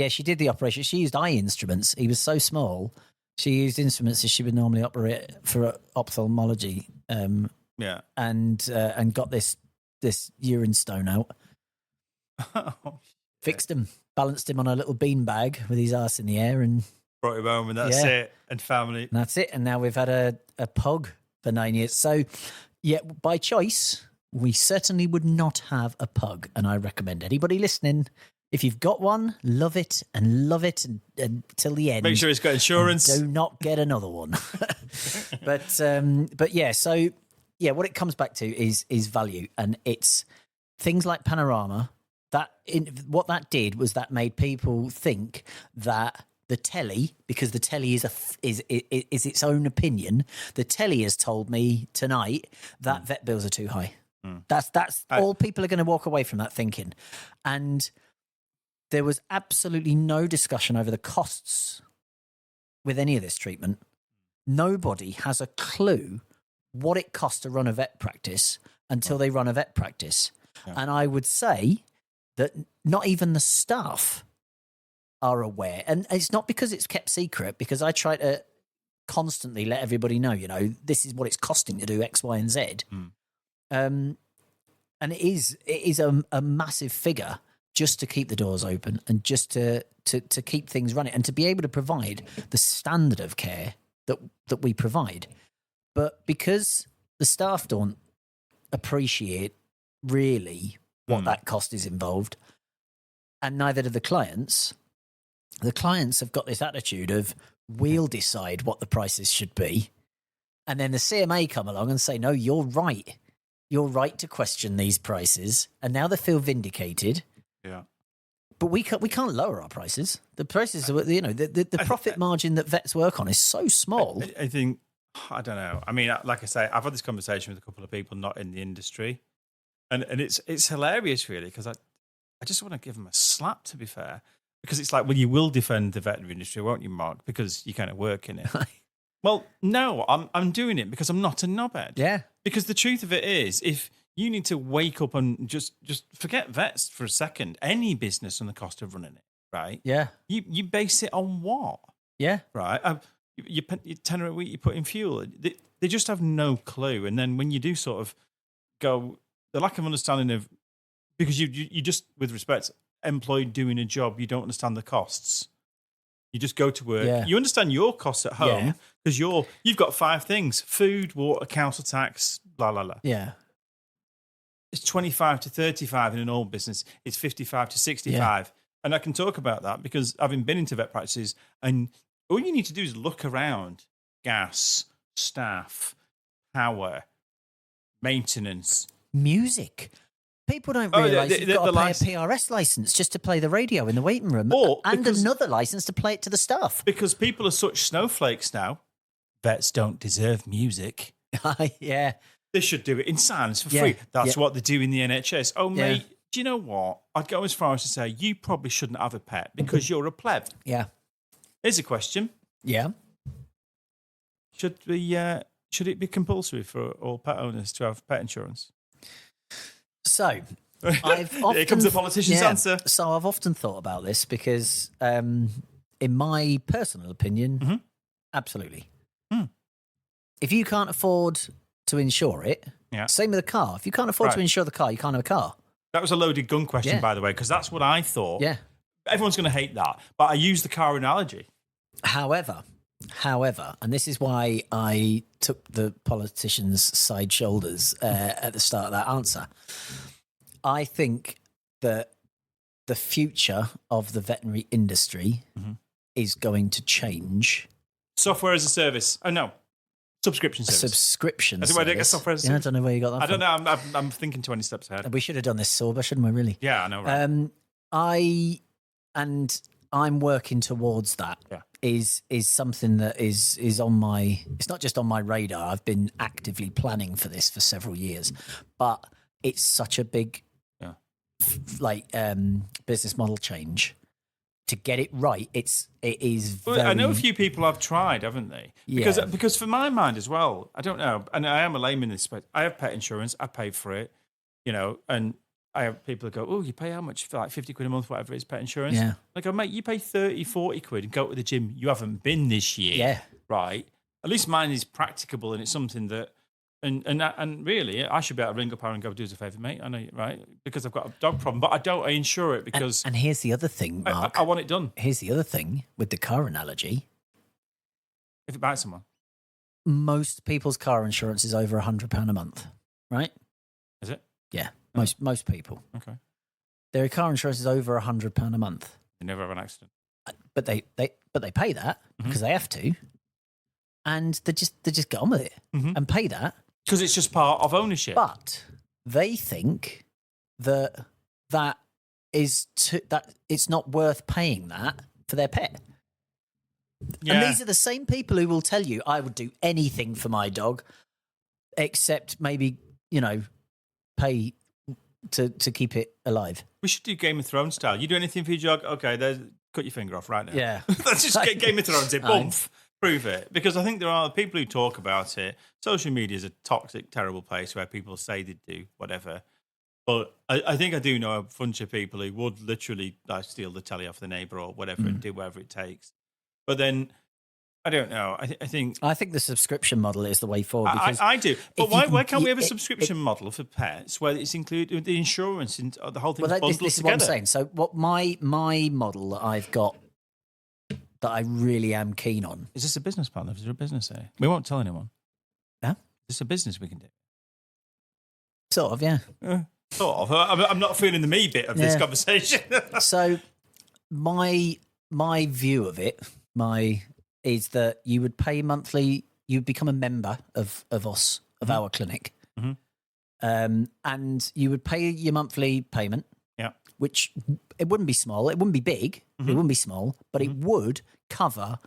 She did the operation. She used eye instruments. He was so small. She used instruments that she would normally operate for ophthalmology. And got this urine stone out. Fixed him, balanced him on a little bean bag with his arse in the air, and Brought him home, and that's it. And family. that's it. And now we've had a pug for 9 years. So, yeah, by choice, we certainly would not have a pug. And I recommend anybody listening, if you've got one, love it until the end. Make sure it's got insurance. Do not get another one. but yeah, so yeah, what it comes back to is value, and it's things like Panorama. What that did was that made people think that the telly, because the telly is its own opinion. The telly has told me tonight that vet bills are too high. That's all people are going to walk away from that thinking. And there was absolutely no discussion over the costs with any of this treatment. Nobody has a clue what it costs to run a vet practice until they run a vet practice. Yeah. And I would say that not even the staff are aware. And it's not because it's kept secret, because I try to constantly let everybody know, this is what it's costing to do X, Y, and Z. And it is a massive figure just to keep the doors open and just to keep things running and to be able to provide the standard of care that we provide. But because the staff don't appreciate really what that cost is involved, and neither do the clients have got this attitude of, we'll decide what the prices should be. And then the CMA come along and say, no, you're right. You're right to question these prices. And now they feel vindicated. Yeah. But we can't lower our prices. The prices, the profit margin that vets work on is so small. I think, I don't know. I mean, like I say, I've had this conversation with a couple of people not in the industry. And it's hilarious, really, because I just want to give them a slap, to be fair. Because it's like, well, you will defend the veterinary industry, won't you, Mark? Because you kind of work in it. Well, no, I'm doing it because I'm not a knobhead. Yeah. Because the truth of it is, if you need to wake up and just forget vets for a second, any business and the cost of running it, right? Yeah. You base it on what? Yeah. Right? You 10 a week, you put in fuel. They just have no clue. And then when you do sort of go, the lack of understanding of, because you just, with respect, employed doing a job, you don't understand the costs. You just go to work. Yeah. You understand your costs at home because you've got 5 things: food, water, council tax, blah blah blah. Yeah, it's 25 to 35 in an old business. It's 55 to 65, and I can talk about that because having been into vet practices, and all you need to do is look around: gas, staff, power, maintenance, music. People don't realise you've got to pay a PRS licence just to play the radio in the waiting room, and another licence to play it to the staff. Because people are such snowflakes now. Vets don't deserve music. Yeah. They should do it in silence for free. That's what they do in the NHS. Oh, mate, do you know what? I'd go as far as to say you probably shouldn't have a pet because you're a pleb. Yeah. Here's a question. Yeah. Should it be compulsory for all pet owners to have pet insurance? So, here comes the politician's answer. So I've often thought about this because, in my personal opinion, absolutely. If you can't afford to insure it, same with a car. If you can't afford to insure the car, you can't have a car. That was a loaded gun question, by the way, because that's what I thought. Yeah. Everyone's going to hate that, but I use the car analogy. However, and this is why I took the politician's side shoulders at the start of that answer, I think that the future of the veterinary industry is going to change. Software as a service. Oh, no. Subscription service. Subscription service. I think I software as a service. I don't know where you got that from. I don't know. I'm thinking 20 steps ahead. We should have done this sober, shouldn't we, really? Yeah, I know, right? I'm working towards that. Yeah. Is something that is on my, it's not just on my radar. I've been actively planning for this for several years, but it's such a big business model change. To get it right, it is very... I know a few people have tried, haven't they? Because for my mind as well, I don't know, and I am a layman in this, but I have pet insurance, I pay for it, and I have people that go, oh, you pay how much? For like 50 quid a month, whatever it is, pet insurance? Yeah. I go, mate, you pay 30, 40 quid and go to the gym. You haven't been this year. Yeah. Right? At least mine is practicable and it's something that And really, I should be able to ring up Aaron and go, do us a favour, mate. I know, right? Because I've got a dog problem, but I don't. I insure it because And here's the other thing, Mark. I want it done. Here's the other thing with the car analogy. If it bites someone, Most people's car insurance is over £100 a month, right? is it? Yeah, most people. Okay. Their car insurance is over £100 a month, You never have an accident. but they pay that because they have to, and they just get on with it and pay that Because it's just part of ownership. But they think that that it's not worth paying that for their pet. Yeah. And these are the same people who will tell you, I would do anything for my dog, except maybe, pay to keep it alive. We should do Game of Thrones style. You do anything for your dog? Okay, cut your finger off right now. Yeah. Let's just get Game of Thrones it. Bump. Prove it. Because I think there are people who talk about it. Social media is a toxic, terrible place where people say they do whatever. But I think I do know a bunch of people who would literally steal the telly off the neighbour or whatever and do whatever it takes. But then, I don't know. I think the subscription model is the way forward. Because I do. But why can't we have a it- subscription model for pets where it's included with the insurance and the whole thing bundled this is together? what I'm saying. So what my model that I've got that I really am keen on. Is this a business partner? Is there a business there? We won't tell anyone. Yeah? Is this a business we can do? Sort of, yeah. Sort of. I'm not feeling the me bit of this Yeah. conversation. So my view of it, is that you would pay monthly, you'd become a member of us, of our clinic. And you would pay your monthly payment. Yeah. Which it wouldn't be small, it wouldn't be big, it wouldn't be small, but it would cover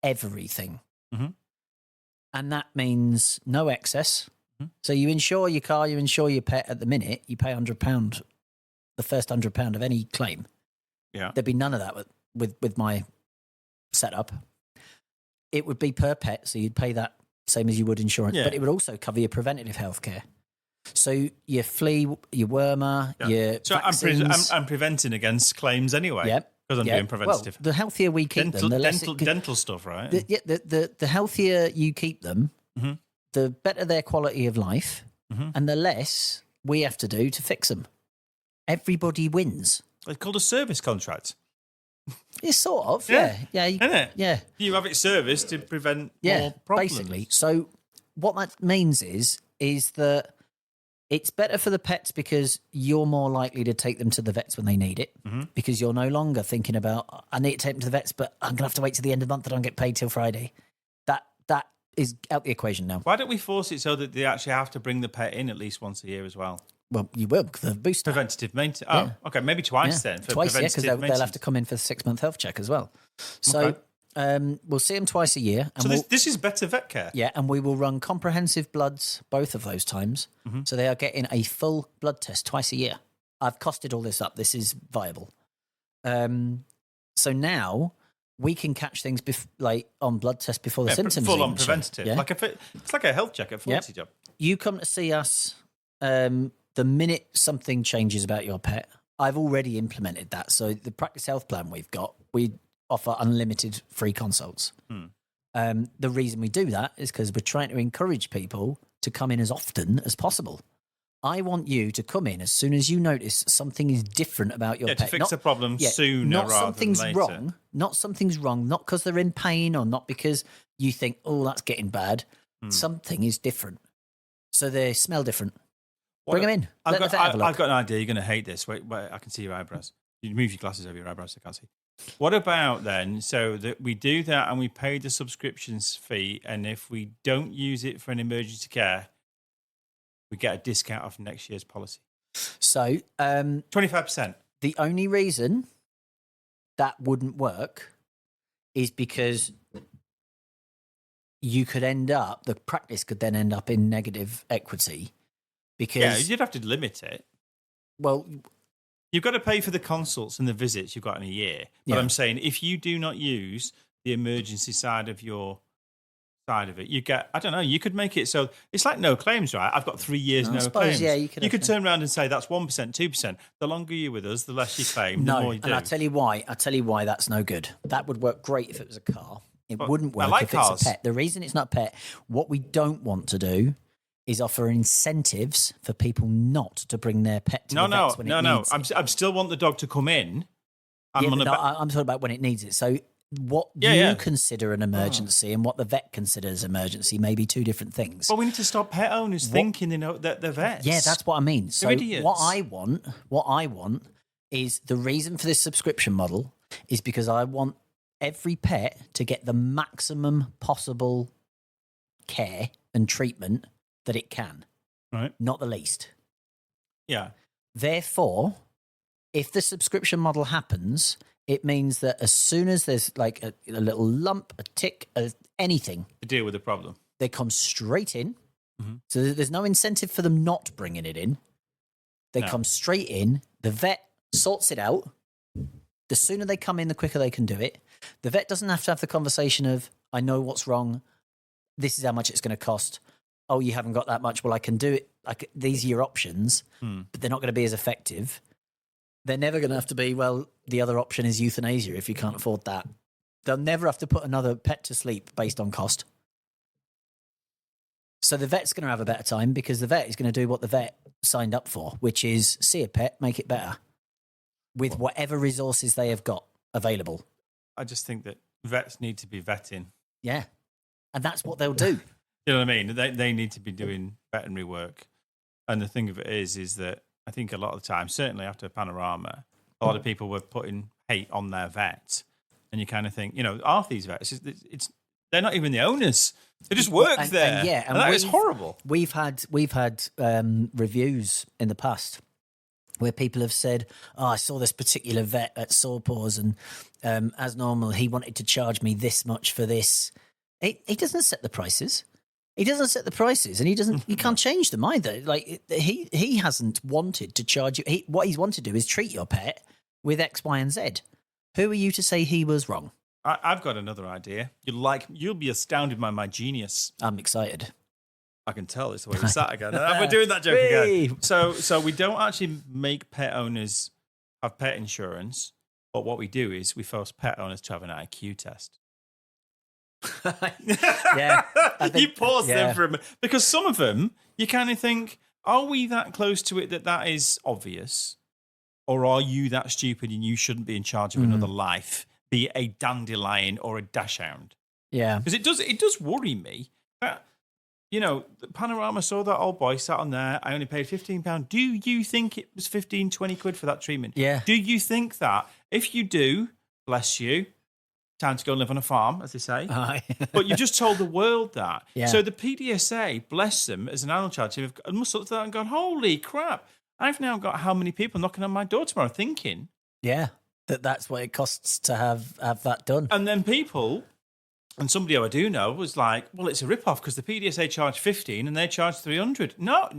everything. And that means no excess. So you insure your car, you insure your pet. At the minute, you pay £100, the first £100 of any claim. Yeah. There'd be none of that with my setup. It would be per pet, so you'd pay that same as you would insurance, but it would also cover your preventative healthcare. So your flea, your wormer, your So vaccines. I'm preventing against claims anyway. Yep. Because I'm doing preventative. Well, the healthier we keep them, the less dental stuff, right? the healthier you keep them, the better their quality of life, and the less we have to do to fix them. Everybody wins. It's called a service contract. It's sort of, Yeah. yeah. Isn't it? Yeah. You have it serviced to prevent more problems. Basically. So what that means is that it's better for the pets because you're more likely to take them to the vets when they need it, because you're no longer thinking about, I need to take them to the vets, but I'm going to have to wait till the end of the month. I don't get paid till Friday. That is out the equation now. Why don't we force it so that they actually have to bring the pet in at least once a year as well? Well, you will because of the booster. Preventative maintenance. Oh, okay, maybe twice then. For Twice, preventative because they'll have maintenance. to come in for the 6-month health check as well. So we'll see them twice a year. And So this is better vet care. yeah, and we will run comprehensive bloods both of those times. So they are getting a full blood test twice a year. I've costed all this up. This is viable. So now we can catch things on blood tests before the symptoms. Full on even show. preventative. Yeah. It's like a health check at 40 job. You come to see us the minute something changes about your pet. I've already implemented that. So the practice health plan we've got, we offer unlimited free consults. The reason we do that is because we're trying to encourage people to come in as often as possible. I want you to come in as soon as you notice something is different about your pet. To fix the problem sooner not rather something's than later. wrong. Not something's wrong. Not because they're in pain or not because you think, oh, that's getting bad. Something is different. So they smell different. Bring them in. I've Let the vet have a look. got an idea. You're going to hate this. Wait, I can see your eyebrows. You move your glasses over your eyebrows so I can't see. What about then, so that we do that and we pay the subscriptions fee, and if we don't use it for an emergency care, we get a discount off next year's policy? So 25%. the only reason that wouldn't work is because you could the practice could then end up in negative equity because, Yeah, you'd have to limit it. well, You've got to pay for the consults and the visits you've got in a year. But Yeah. I'm saying if you do not use the emergency side of it, you get, I don't know, you could make it so it's like no claims, right? I've got 3 years, I no suppose, claims. yeah, you could have- turn around and say that's 1%, 2%. The longer you're with us, the less you claim, the no, more you do. and I'll tell you why that's no good. That would work great if it was a car. It But wouldn't I work like if cars. it's a pet. The reason it's not a pet, what we don't want to do is offer incentives for people not to bring their pet to the vets when it needs it. I still want the dog to come in. I'm talking about when it needs it. So what you consider an emergency and what the vet considers emergency may be two different things. Well, we need to stop pet owners thinking that they're vets. Yeah, that's what I mean. So idiots. what I want is the reason for this subscription model is because I want every pet to get the maximum possible care and treatment that it can. Right. Not the least. Yeah. Therefore, if the subscription model happens, it means that as soon as there's like a little lump, a tick, anything, To deal with the problem. they come straight in. Mhm. So there's no incentive for them not bringing it in. They come straight in. The vet sorts it out. The sooner they come in, the quicker they can do it. The vet doesn't have to have the conversation of, I know what's wrong. This is how much it's going to cost. Oh, you haven't got that much. Well, I can do it. Like, these are your options, but they're not going to be as effective. They're never going to have to be, well, the other option is euthanasia if you can't afford that. They'll never have to put another pet to sleep based on cost. So the vet's going to have a better time because the vet is going to do what the vet signed up for, which is see a pet, make it better with whatever resources they have got available. I just think that vets need to be vetting. Yeah. And that's what they'll do. You know what I mean? They need to be doing veterinary work. And the thing of it is that I think a lot of the time, certainly after Panorama, a lot of people were putting hate on their vet. And you kind of think, half these vets, they're not even the owners. They just work there. And that is horrible. We've had reviews in the past where people have said, I saw this particular vet at Paws and as normal, he wanted to charge me this much for this. He doesn't set the prices. He doesn't set the prices, and he can't change them either. Like he hasn't wanted to charge you. What he's wanted to do is treat your pet with X, Y, and Z. Who are you to say he was wrong? I've got another idea. You'll be astounded by my genius. I'm excited. I can tell it's the way you sat again. We're doing that joke again. So we don't actually make pet owners have pet insurance, but what we do is we force pet owners to have an IQ test. Yeah, you pause there for a minute because some of them you kind of think, are we that close to it that is obvious, or are you that stupid and you shouldn't be in charge of another life, be it a dandelion or a dachshund? Yeah, because it does worry me that Panorama saw that old boy sat on there. I only paid £15. Do you think it was 15, 20 quid for that treatment? Yeah. Do you think that? If you do, bless you. Time to go and live on a farm, as they say. But you just told the world that. Yeah. So the PDSA, bless them, as an animal charity, must have looked at that and gone, holy crap, I've now got how many people knocking on my door tomorrow thinking. Yeah, that's what it costs to have that done. And then people, and somebody who I do know was like, well, it's a rip-off because the PDSA charge 15 and they charge 300. No.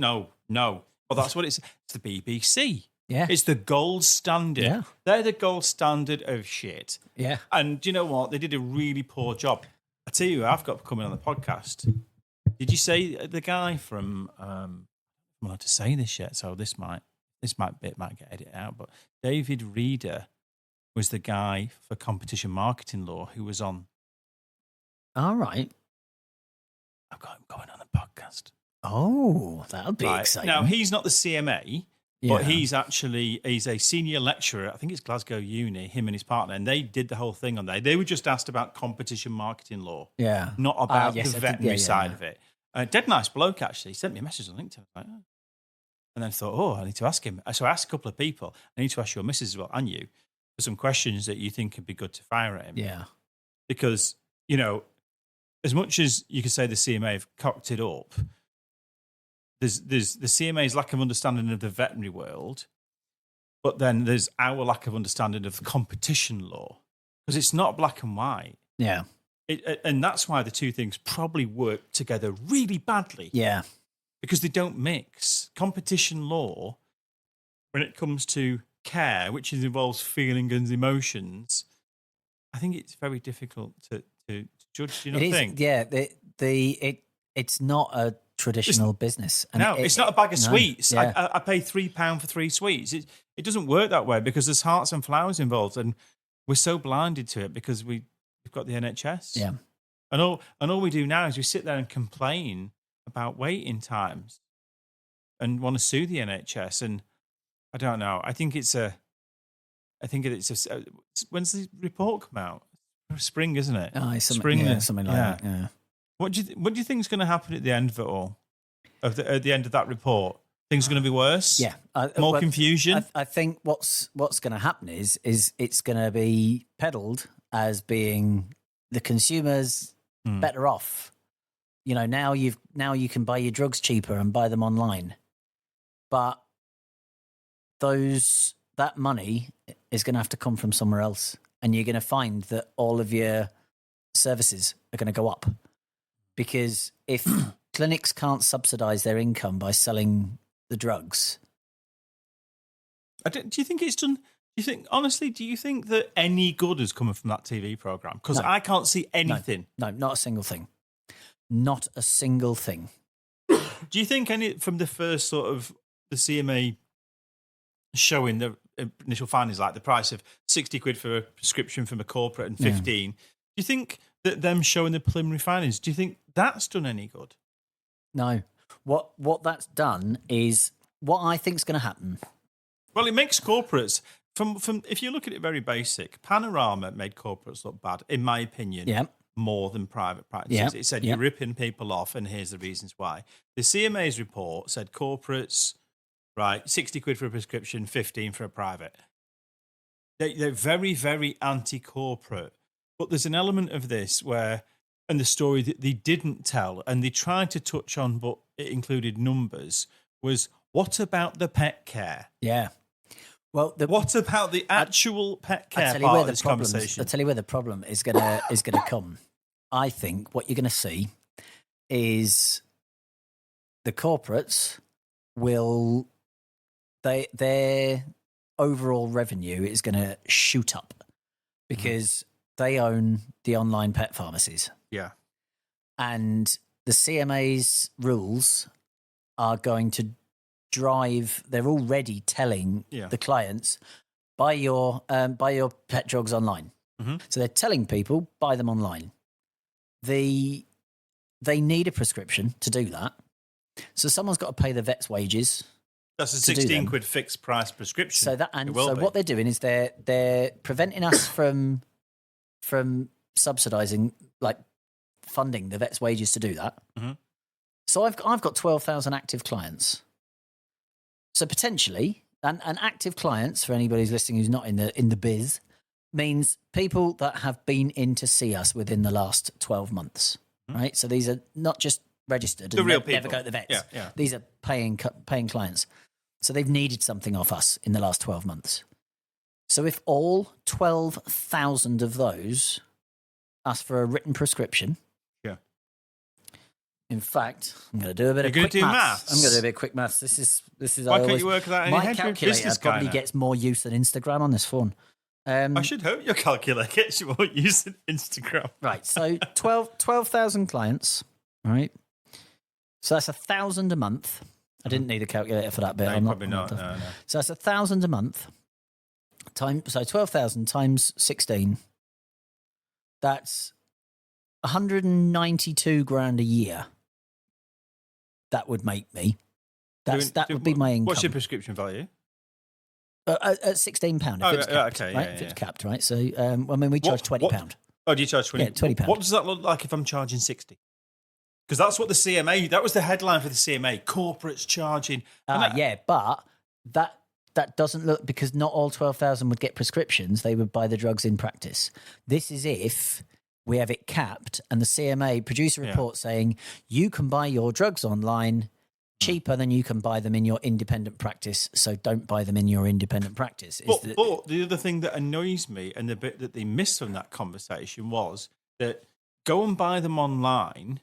Well, that's what it's the BBC. Yeah. It's the gold standard. Yeah. They're the gold standard of shit. Yeah. And do you know what? They did a really poor job. I tell you who I've got coming on the podcast. Did you say the guy from I'm not allowed to say this yet, so this might get edited out, but David Reeder was the guy for competition marketing law who was on. All right. I've got him going on the podcast. Oh, that'll be exciting. Now, he's not the CMA. Yeah. But he's a senior lecturer, I think it's Glasgow Uni, him and his partner, and they did the whole thing on there. They were just asked about competition marketing law. Yeah. Not about the veterinary side of it. Dead nice bloke, actually. He sent me a message on LinkedIn. I was like, oh. And then I thought, I need to ask him. So I asked a couple of people. I need to ask your missus as well, and you, for some questions that you think could be good to fire at him. Yeah. Because, as much as you could say the CMA have cocked it up, there's the CMA's lack of understanding of the veterinary world, but then there's our lack of understanding of competition law because it's not black and white. Yeah. And that's why the two things probably work together really badly. Yeah. Because they don't mix. Competition law, when it comes to care, which involves feeling and emotions, I think it's very difficult to judge. Do you not think? Yeah. It's not a traditional business. And it's not a bag of sweets. Yeah. I pay £3 for 3 sweets. It doesn't work that way because there's hearts and flowers involved, and we're so blinded to it because we've got the NHS. Yeah, and all we do now is we sit there and complain about waiting times and want to sue the NHS. And I don't know. I think it's when's the report come out? Spring, isn't it? Oh, Spring, something like that. Yeah. What do you think is going to happen at the end of it all? At the end of that report, things are going to be worse. Yeah, more confusion. I think what's going to happen is it's going to be peddled as being the consumers better off. Now you can buy your drugs cheaper and buy them online, but that money is going to have to come from somewhere else, and you're going to find that all of your services are going to go up, because if clinics can't subsidize their income by selling the drugs, do you think it's done? Do you think that any good is coming from that TV program? Because I can't see anything. No, not a single thing. Not a single thing. Do you think any from the first sort of the CMA showing the initial findings, like the price of 60 quid for a prescription from a corporate and 15, do you think that them showing the preliminary findings, do you think that's done any good? No. What that's done is what I think is going to happen. Well, it makes corporates from if you look at it very basic, Panorama made corporates look bad, in my opinion. Yeah. More than private practices. Yeah. It said you're ripping people off, and here's the reasons why. The CMA's report said corporates, right, 60 quid for a prescription, 15 for a private. They're very, very anti-corporate. But there's an element of this where, and the story that they didn't tell, and they tried to touch on, but it included numbers, was what about the pet care? Yeah. Well, what about the actual pet care part of this conversation? I'll tell you where the problem is gonna come. I think what you're going to see is the corporates will their overall revenue is going to shoot up because they own the online pet pharmacies. Yeah, and the CMA's rules are going to drive. They're already telling the clients buy your pet drugs online. Mm-hmm. So they're telling people buy them online. They need a prescription to do that. So someone's got to pay the vet's wages. That's a 16 quid fixed price prescription. So what they're doing is they're preventing us from subsidising, like funding the vet's wages to do that. Mm-hmm. So I've got 12,000 active clients. So potentially, and active clients, for anybody who's listening who's not in the biz, means people that have been in to see us within the last 12 months, right? So these are not just registered and real people. Never go to the vets. Yeah. These are paying clients. So they've needed something off us in the last 12 months. So if all 12,000 of those ask for a written prescription, in fact, I'm going to do a bit of quick maths. I'm going to do a bit of quick maths. This is. Why can't you work that in your my head? calculator probably gets more use than Instagram on this phone. I should hope your calculator gets more use than Instagram. Right. So 12,000 clients. Right. So that's 1,000 a month. I didn't need a calculator for that bit. No, probably not. No. So that's 1,000 a month. So 12,000 times 16. That's 192 grand a year. That would make me. That would be my income. What's your prescription value? At £16, if it's capped, okay, right? If it's capped, right? So, we charge £20. Oh, do you charge 20? Yeah, £20. What does that look like if I'm charging 60? Because that's what the CMA. That was the headline for the CMA. Corporates charging. But that doesn't look, because not all 12,000 would get prescriptions. They would buy the drugs in practice. This is if we have it capped, and the CMA produce a report saying you can buy your drugs online cheaper than you can buy them in your independent practice, so don't buy them in your independent practice. But the other thing that annoys me, and the bit that they missed from that conversation, was that go and buy them online,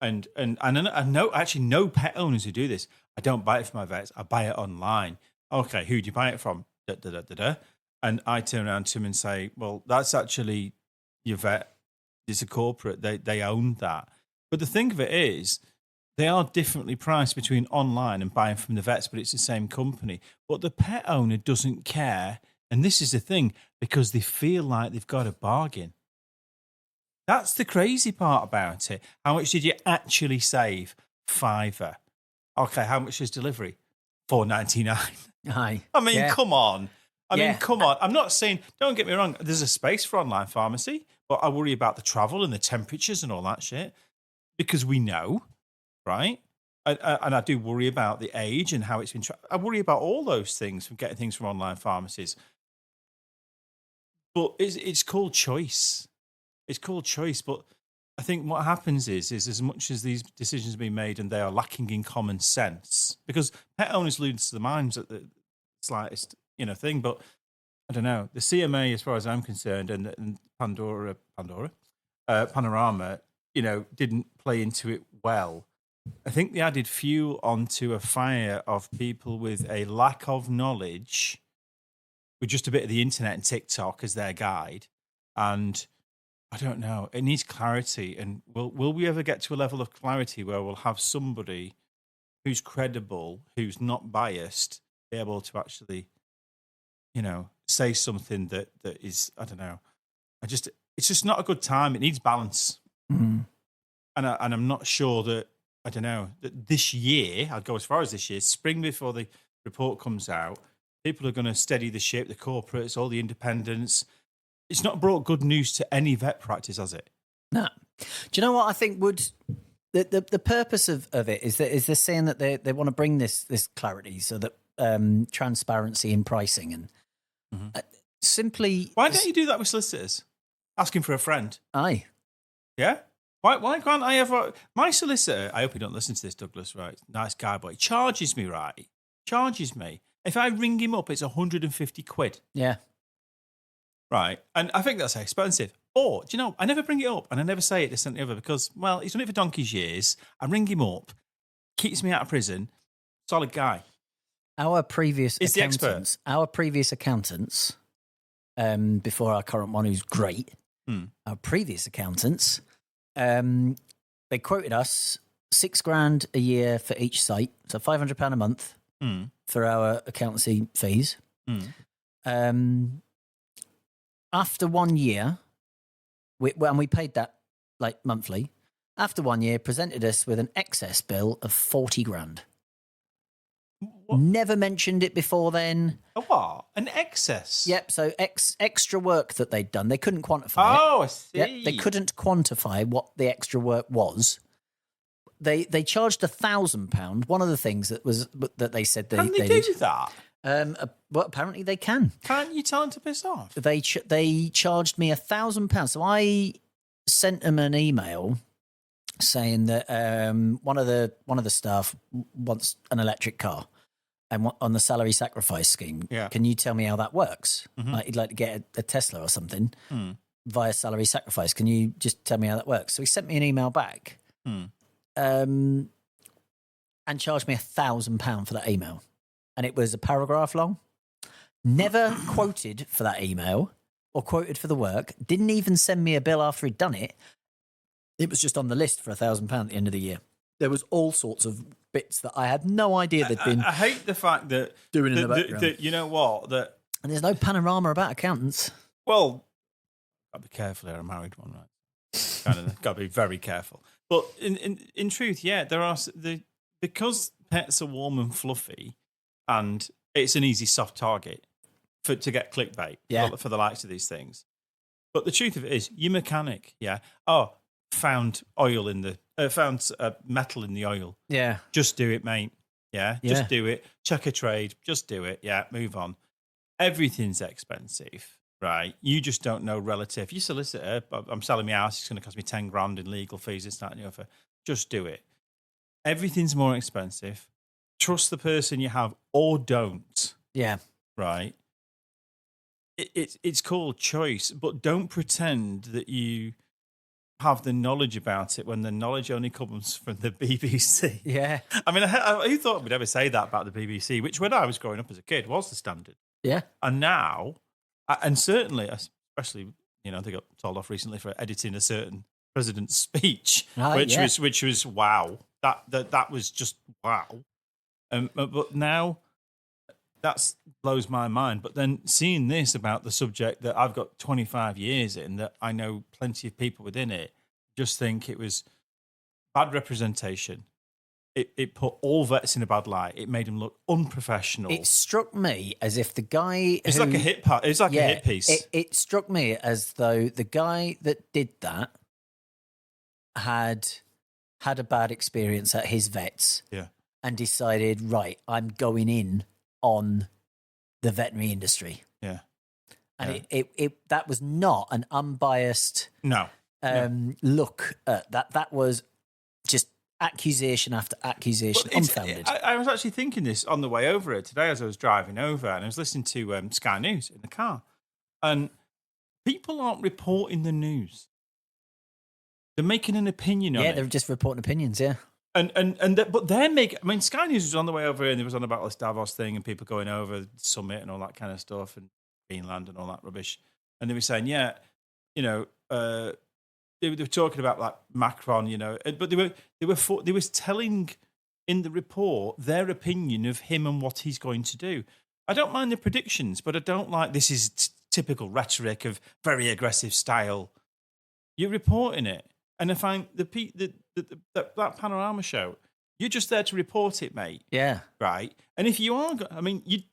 and I know actually no pet owners who do this. I don't buy it from my vets, I buy it online. Okay, who do you buy it from? And I turn around to him and say, well, that's actually your vet. It's a corporate, they own that. But the thing of it is, they are differently priced between online and buying from the vets, but it's the same company. But the pet owner doesn't care, and this is the thing, because they feel like they've got a bargain. That's the crazy part about it. How much did you actually save? £5. Okay, how much is delivery? £4.99. Aye. I mean, Yeah. come on. Yeah. Come on. I'm not saying, don't get me wrong, there's a space for online pharmacy, but I worry about the travel and the temperatures and all that shit because we know, right? And I do worry about the age and how it's been. I worry about all those things from getting things from online pharmacies. But it's called choice. It's called choice. But I think what happens is as much as these decisions are being made and they are lacking in common sense, because pet owners lose their minds at the slightest thing. But I don't know. The CMA, as far as I'm concerned, and Panorama, didn't play into it well. I think they added fuel onto a fire of people with a lack of knowledge, with just a bit of the internet and TikTok as their guide. And I don't know. It needs clarity. And will we ever get to a level of clarity where we'll have somebody who's credible, who's not biased, be able to actually, say something that is, I don't know. It's just not a good time. It needs balance. Mm. And I'm not sure that, I don't know, that this year, I'd go as far as this year, spring before the report comes out, people are going to steady the ship, the corporates, all the independents. It's not brought good news to any vet practice, has it? No. Do you know what I think would the purpose of it is they're saying that they want to bring this clarity so that transparency in pricing and simply. Why don't you do that with solicitors? Asking for a friend. Aye. Yeah? Why can't I have my solicitor? I hope you don't listen to this, Douglas. Right, nice guy, but he charges me. Right, charges me. If I ring him up, it's £150. Yeah. Right, and I think that's expensive. Or do you know? I never bring it up, and I never say it this and the other because, well, he's done it for donkey's years. I ring him up, keeps me out of prison. Solid guy. Our previous Is the accountants, before our current one, who's great. Our previous accountants. They quoted us £6,000 a year for each site, so £500 a month for our accountancy fees. After 1 year, we paid that like monthly. After 1 year, presented us with an excess bill of £40,000. What? Never mentioned it before then. A what? An excess? Yep. So extra work that they'd done, they couldn't quantify it. Oh, I see. Yep, they couldn't quantify what the extra work was. They charged £1,000. One of the things that they said Can they do that? But apparently they can. Can't you tell them to piss off? They charged me £1,000. So I sent them an email saying that one of the staff wants an electric car and on the salary sacrifice scheme. Yeah. Can you tell me how that works? Like he'd like to get a Tesla or something via salary sacrifice. Can you just tell me how that works? So he sent me an email back and charged me £1,000 for that email. And it was a paragraph long. Never quoted for that email or quoted for the work. Didn't even send me a bill after he'd done it. It was just on the list for £1,000 at the end of the year. There was all sorts of bits that I had no idea they'd been. I hate the fact that doing in the background. That you know what? And there's no panorama about accountants. Well, gotta be careful here. I'm married one, right? Got to be very careful. But in truth, yeah, there are because pets are warm and fluffy, and it's an easy soft target to get clickbait for the likes of these things. But the truth of it is, your mechanic, found oil in the found metal in the oil. Yeah, just do it, mate. Yeah, just do it. Check a trade. Just do it. Yeah, move on. Everything's expensive, right? You just don't know relative. Your solicitor, I'm selling my house. It's going to cost me $10,000 in legal fees. It's that and the other. Just do it. Everything's more expensive. Trust the person you have or don't. Yeah, right. It's called choice, but don't pretend that you have the knowledge about it when the knowledge only comes from the BBC. Yeah. I mean, who thought we'd ever say that about the BBC, which when I was growing up as a kid was the standard. Yeah. And now, and certainly, especially, they got told off recently for editing a certain president's speech, which was wow. That was just wow. But now, That's blows my mind. But then seeing this about the subject that I've got 25 years in, that I know plenty of people within it, just think it was bad representation. It put all vets in a bad light. It made them look unprofessional. It struck me as if the guy It's like a hit part. It's like a hit piece. It struck me as though the guy that did that had a bad experience at his vets. Yeah. And decided, right, I'm going in on the veterinary industry. Yeah. And it that was not an unbiased look at that. That was just accusation after accusation, unfounded. I was actually thinking this on the way over here today as I was driving over, and I was listening to Sky News in the car. And people aren't reporting the news. They're making an opinion on it. Yeah, they're just reporting opinions, yeah. But they're making. I mean, Sky News was on the way over here, and there was on about this Davos thing, and people going over the summit and all that kind of stuff, and Greenland and all that rubbish. And they were saying, they were talking about like Macron, but they were telling in the report their opinion of him and what he's going to do. I don't mind the predictions, but I don't like this is typical rhetoric of very aggressive style. You're reporting it. And I find that panorama show, you're just there to report it, mate. Yeah. Right? And if you are,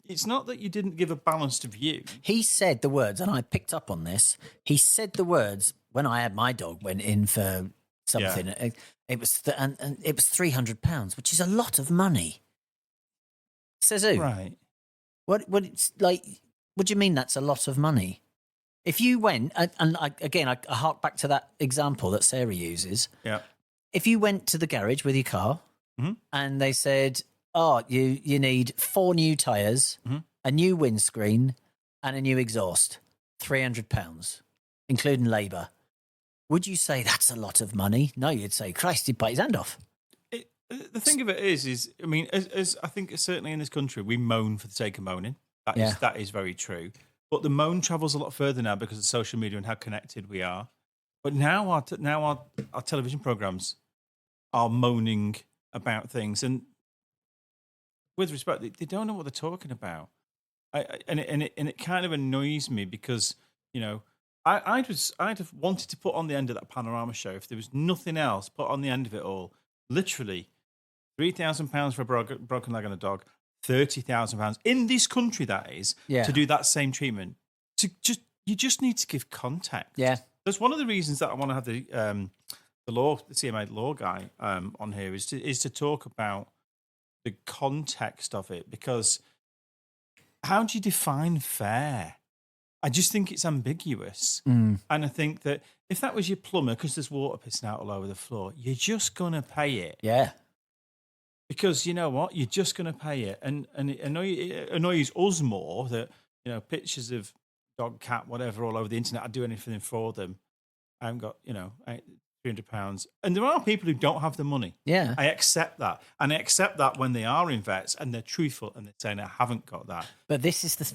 it's not that you didn't give a balanced view. He said the words, and I picked up on this. He said the words when I had my dog went in for something. Yeah. It was and it was £300, which is a lot of money. Says who? Right. What it's like? What do you mean that's a lot of money? If you went, I hark back to that example that Sarah uses. Yeah. If you went to the garage with your car and they said, you need 4 new tyres, a new windscreen and a new exhaust, £300, including labour, would you say that's a lot of money? No, you'd say, Christ, he'd bite his hand off. The thing of it is I mean, as I think certainly in this country, we moan for the sake of moaning. That is very true. But the moan travels a lot further now because of social media and how connected we are. But now our television programs are moaning about things, and with respect, they don't know what they're talking about. And it kind of annoys me because I'd have wanted to put on the end of that panorama show, if there was nothing else, put on the end of it all, literally £3,000 for a broken leg on a dog. £30,000 in this country, that is, to do that same treatment. You just need to give context. Yeah, that's one of the reasons that I want to have the CMA law guy on here is to talk about the context of it, because how do you define fair? I just think it's ambiguous, and I think that if that was your plumber, because there's water pissing out all over the floor, you're just gonna pay it. Yeah. Because you know what, you're just going to pay it, and it annoys us more that pictures of dog, cat, whatever, all over the internet. I'd do anything for them. I haven't got £300, and there are people who don't have the money. Yeah, I accept that, and I accept that when they are in vets and they're truthful and they're saying I haven't got that. But this is the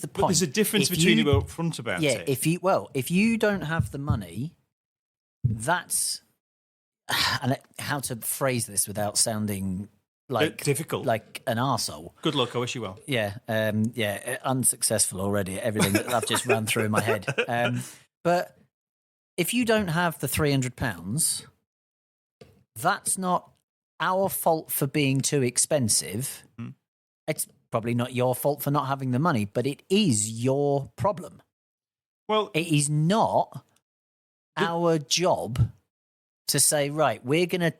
point. But there's a difference between you upfront about it. Yeah, if you don't have the money, that's and how to phrase this without sounding difficult, like an arsehole. Good luck. I wish you well. Yeah, unsuccessful already. Everything that I've just run through in my head. But if you don't have the £300, that's not our fault for being too expensive. It's probably not your fault for not having the money, but it is your problem. Well, it is not our job to say, right, we're gonna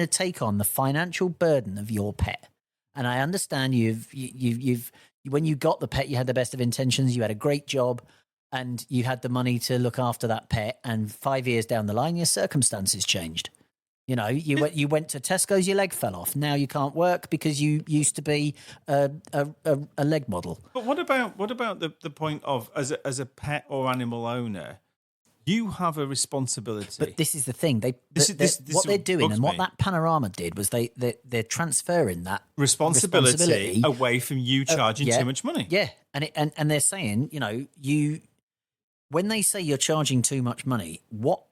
take on the financial burden of your pet. And I understand you've when you got the pet, you had the best of intentions, you had a great job, and you had the money to look after that pet. And 5 years down the line, your circumstances changed. You went to Tesco's, your leg fell off. Now you can't work because you used to be a leg model. But what about the point of as a pet or animal owner? You have a responsibility. But this is the thing. What they're doing, and what that panorama did was they're transferring that responsibility away from you charging too much money. Yeah, and they're saying, when they say you're charging too much money, what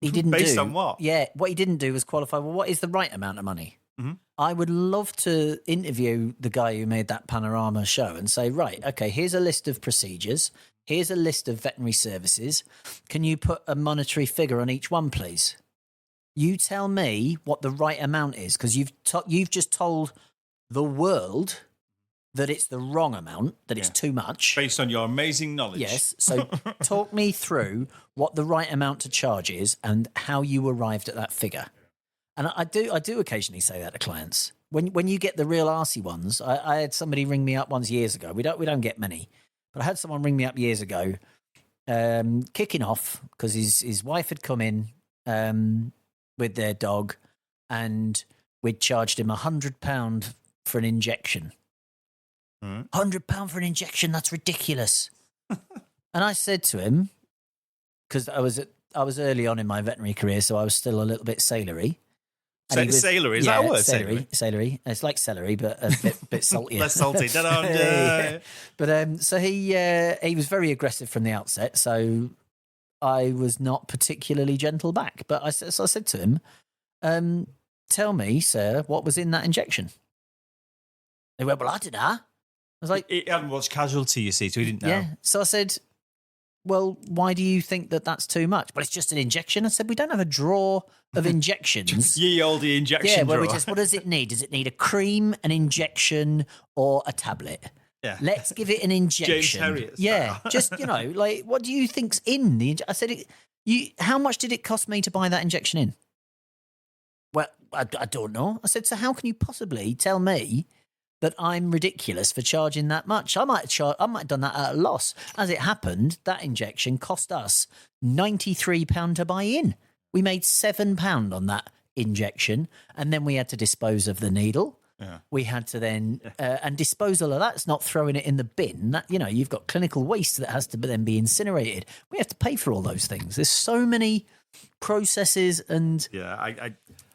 he didn't based on what? Yeah, what he didn't do was qualify. Well, what is the right amount of money? I would love to interview the guy who made that panorama show and say, right, okay, here's a list of procedures. Here's a list of veterinary services. Can you put a monetary figure on each one, please? You tell me what the right amount is, because you've just told the world that it's the wrong amount, that it's too much. Based on your amazing knowledge. Yes. So talk me through what the right amount to charge is and how you arrived at that figure. And I do occasionally say that to clients. When you get the real arsey ones, I had somebody ring me up once years ago. We don't get many, but I had someone ring me up years ago, kicking off because his wife had come in with their dog, and we'd charged him £100 for an injection. £100 for an injection? That's ridiculous. And I said to him, because I was early on in my veterinary career, so I was still a little bit sailory. Sailory, is that a word? Sailory. It's like celery, but a bit saltier. Less salty. But so he was very aggressive from the outset, so I was not particularly gentle back. But I said to him, tell me, sir, what was in that injection? He went, well, I don't know. I was like... He hadn't watched Casualty, you see, so he didn't know. Yeah, so I said... well, why do you think that that's too much? Well, it's just an injection. I said, we don't have a drawer of injections. Ye olde injection drawer. What does it need? Does it need a cream, an injection, or a tablet? Yeah. Let's give it an injection. James Herriot. Yeah, just, like, what do you think's in the I said, how much did it cost me to buy that injection in? Well, I don't know. I said, so how can you possibly tell me that I'm ridiculous for charging that much? I might have done that at a loss. As it happened, that injection cost us £93 to buy in. We made £7 on that injection, and then we had to dispose of the needle. Yeah. We had to then, and disposal of that's not throwing it in the bin. That, you've got clinical waste that has to then be incinerated. We have to pay for all those things. There's so many processes and... Yeah,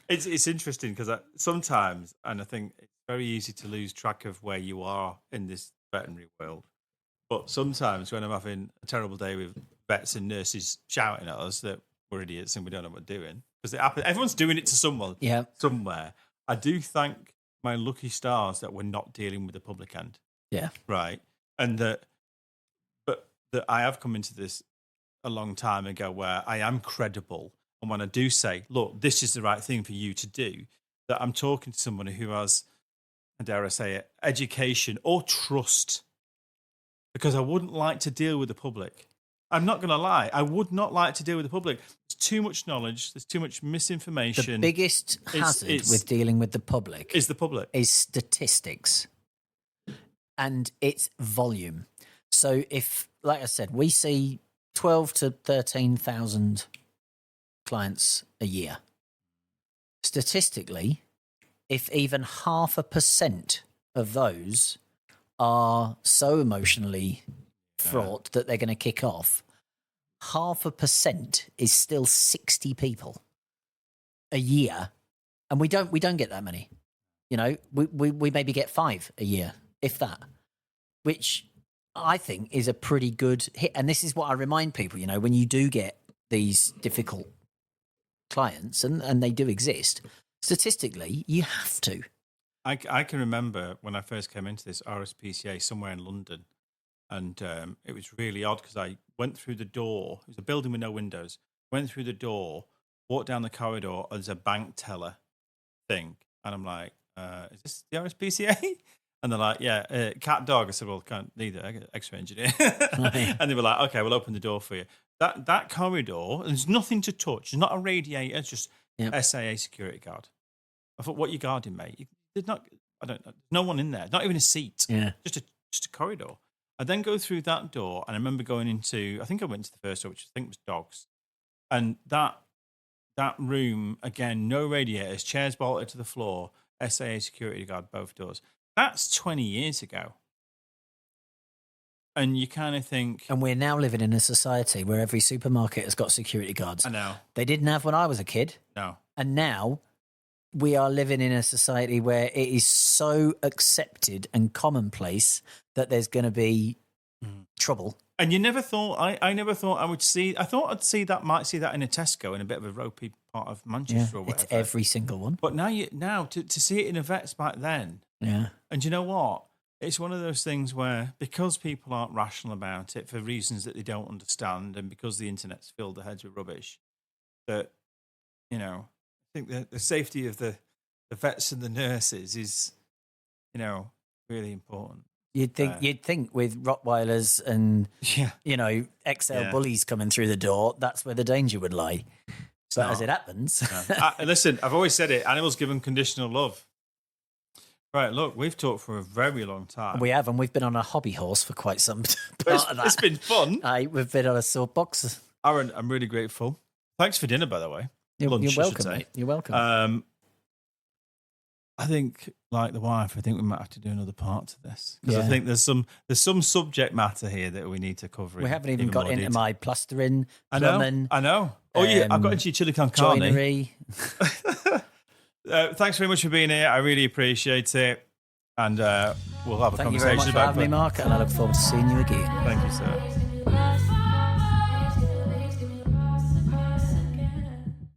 it's interesting because sometimes, and I think it's very easy to lose track of where you are in this veterinary world. But sometimes when I'm having a terrible day with vets and nurses shouting at us that we're idiots and we don't know what we're doing, because it happens, everyone's doing it to someone somewhere. I do thank my lucky stars that we're not dealing with the public end. Yeah. Right. And that I have come into this a long time ago where I am credible. And when I do say, look, this is the right thing for you to do, that I'm talking to someone who has, dare I say it, education or trust, because I wouldn't like to deal with the public. I'm not going to lie. I would not like to deal with the public. There's too much knowledge. There's too much misinformation. The biggest hazard with dealing with the public is the public. Is statistics. And it's volume. So if, like I said, we see 12 to 13,000 clients a year. Statistically, if even 0.5% of those are so emotionally fraught that they're going to kick off, 0.5% is still 60 people a year, and we don't get that many. We maybe get 5 a year, if that, which I think is a pretty good hit. And this is what I remind people, when you do get these difficult clients, and they do exist, statistically, you have to. I can remember when I first came into this RSPCA somewhere in London, and it was really odd because I went through the door. It was a building with no windows. Went through the door, walked down the corridor, and there's a bank teller thing. And I'm like, is this the RSPCA? And they're like, yeah, cat, dog. I said, well, can't neither. I get X-ray engineer. And they were like, okay, we'll open the door for you. That corridor, there's nothing to touch. There's not a radiator. It's just SAA security guard. I thought, what are you guarding, mate? There's not. I don't know. No one in there. Not even a seat. Yeah. Just a corridor. I then go through that door, and I remember going into. I think I went to the first door, which I think was dogs, and that room again, no radiators, chairs bolted to the floor, SAA security guard, both doors. That's 20 years ago. And you kind of think... And we're now living in a society where every supermarket has got security guards. I know. They didn't have when I was a kid. No. And now we are living in a society where it is so accepted and commonplace that there's going to be trouble. And you never thought... I never thought I would see... I thought might see that in a Tesco in a bit of a ropey part of Manchester or whatever. It's every single one. But now to see it in a vet's back then. Yeah. And you know what? It's one of those things where because people aren't rational about it for reasons that they don't understand, and because the internet's filled their heads with rubbish, that I think the safety of the vets and the nurses is, really important. You'd think with Rottweilers and XL bullies coming through the door, that's where the danger would lie. But as it happens, listen, I've always said it: animals give unconditional love. Right, look, we've talked for a very long time. We have, and we've been on a hobby horse for quite some part of that. It's been fun. We've been on a soapbox. Aaron, I'm really grateful. Thanks for dinner, by the way. You're Lunch, welcome, mate. You're welcome. I think, like the wife, I think we might have to do another part to this because I think there's some subject matter here that we need to cover. We haven't even got into my plastering, plumbing. I know. Oh, yeah, I've got into your chili con carne. Joinery. Thanks very much for being here. I really appreciate it, and we'll have a conversation Thank you very much for having me, Mark, and I look forward to seeing you again. Thank you, sir.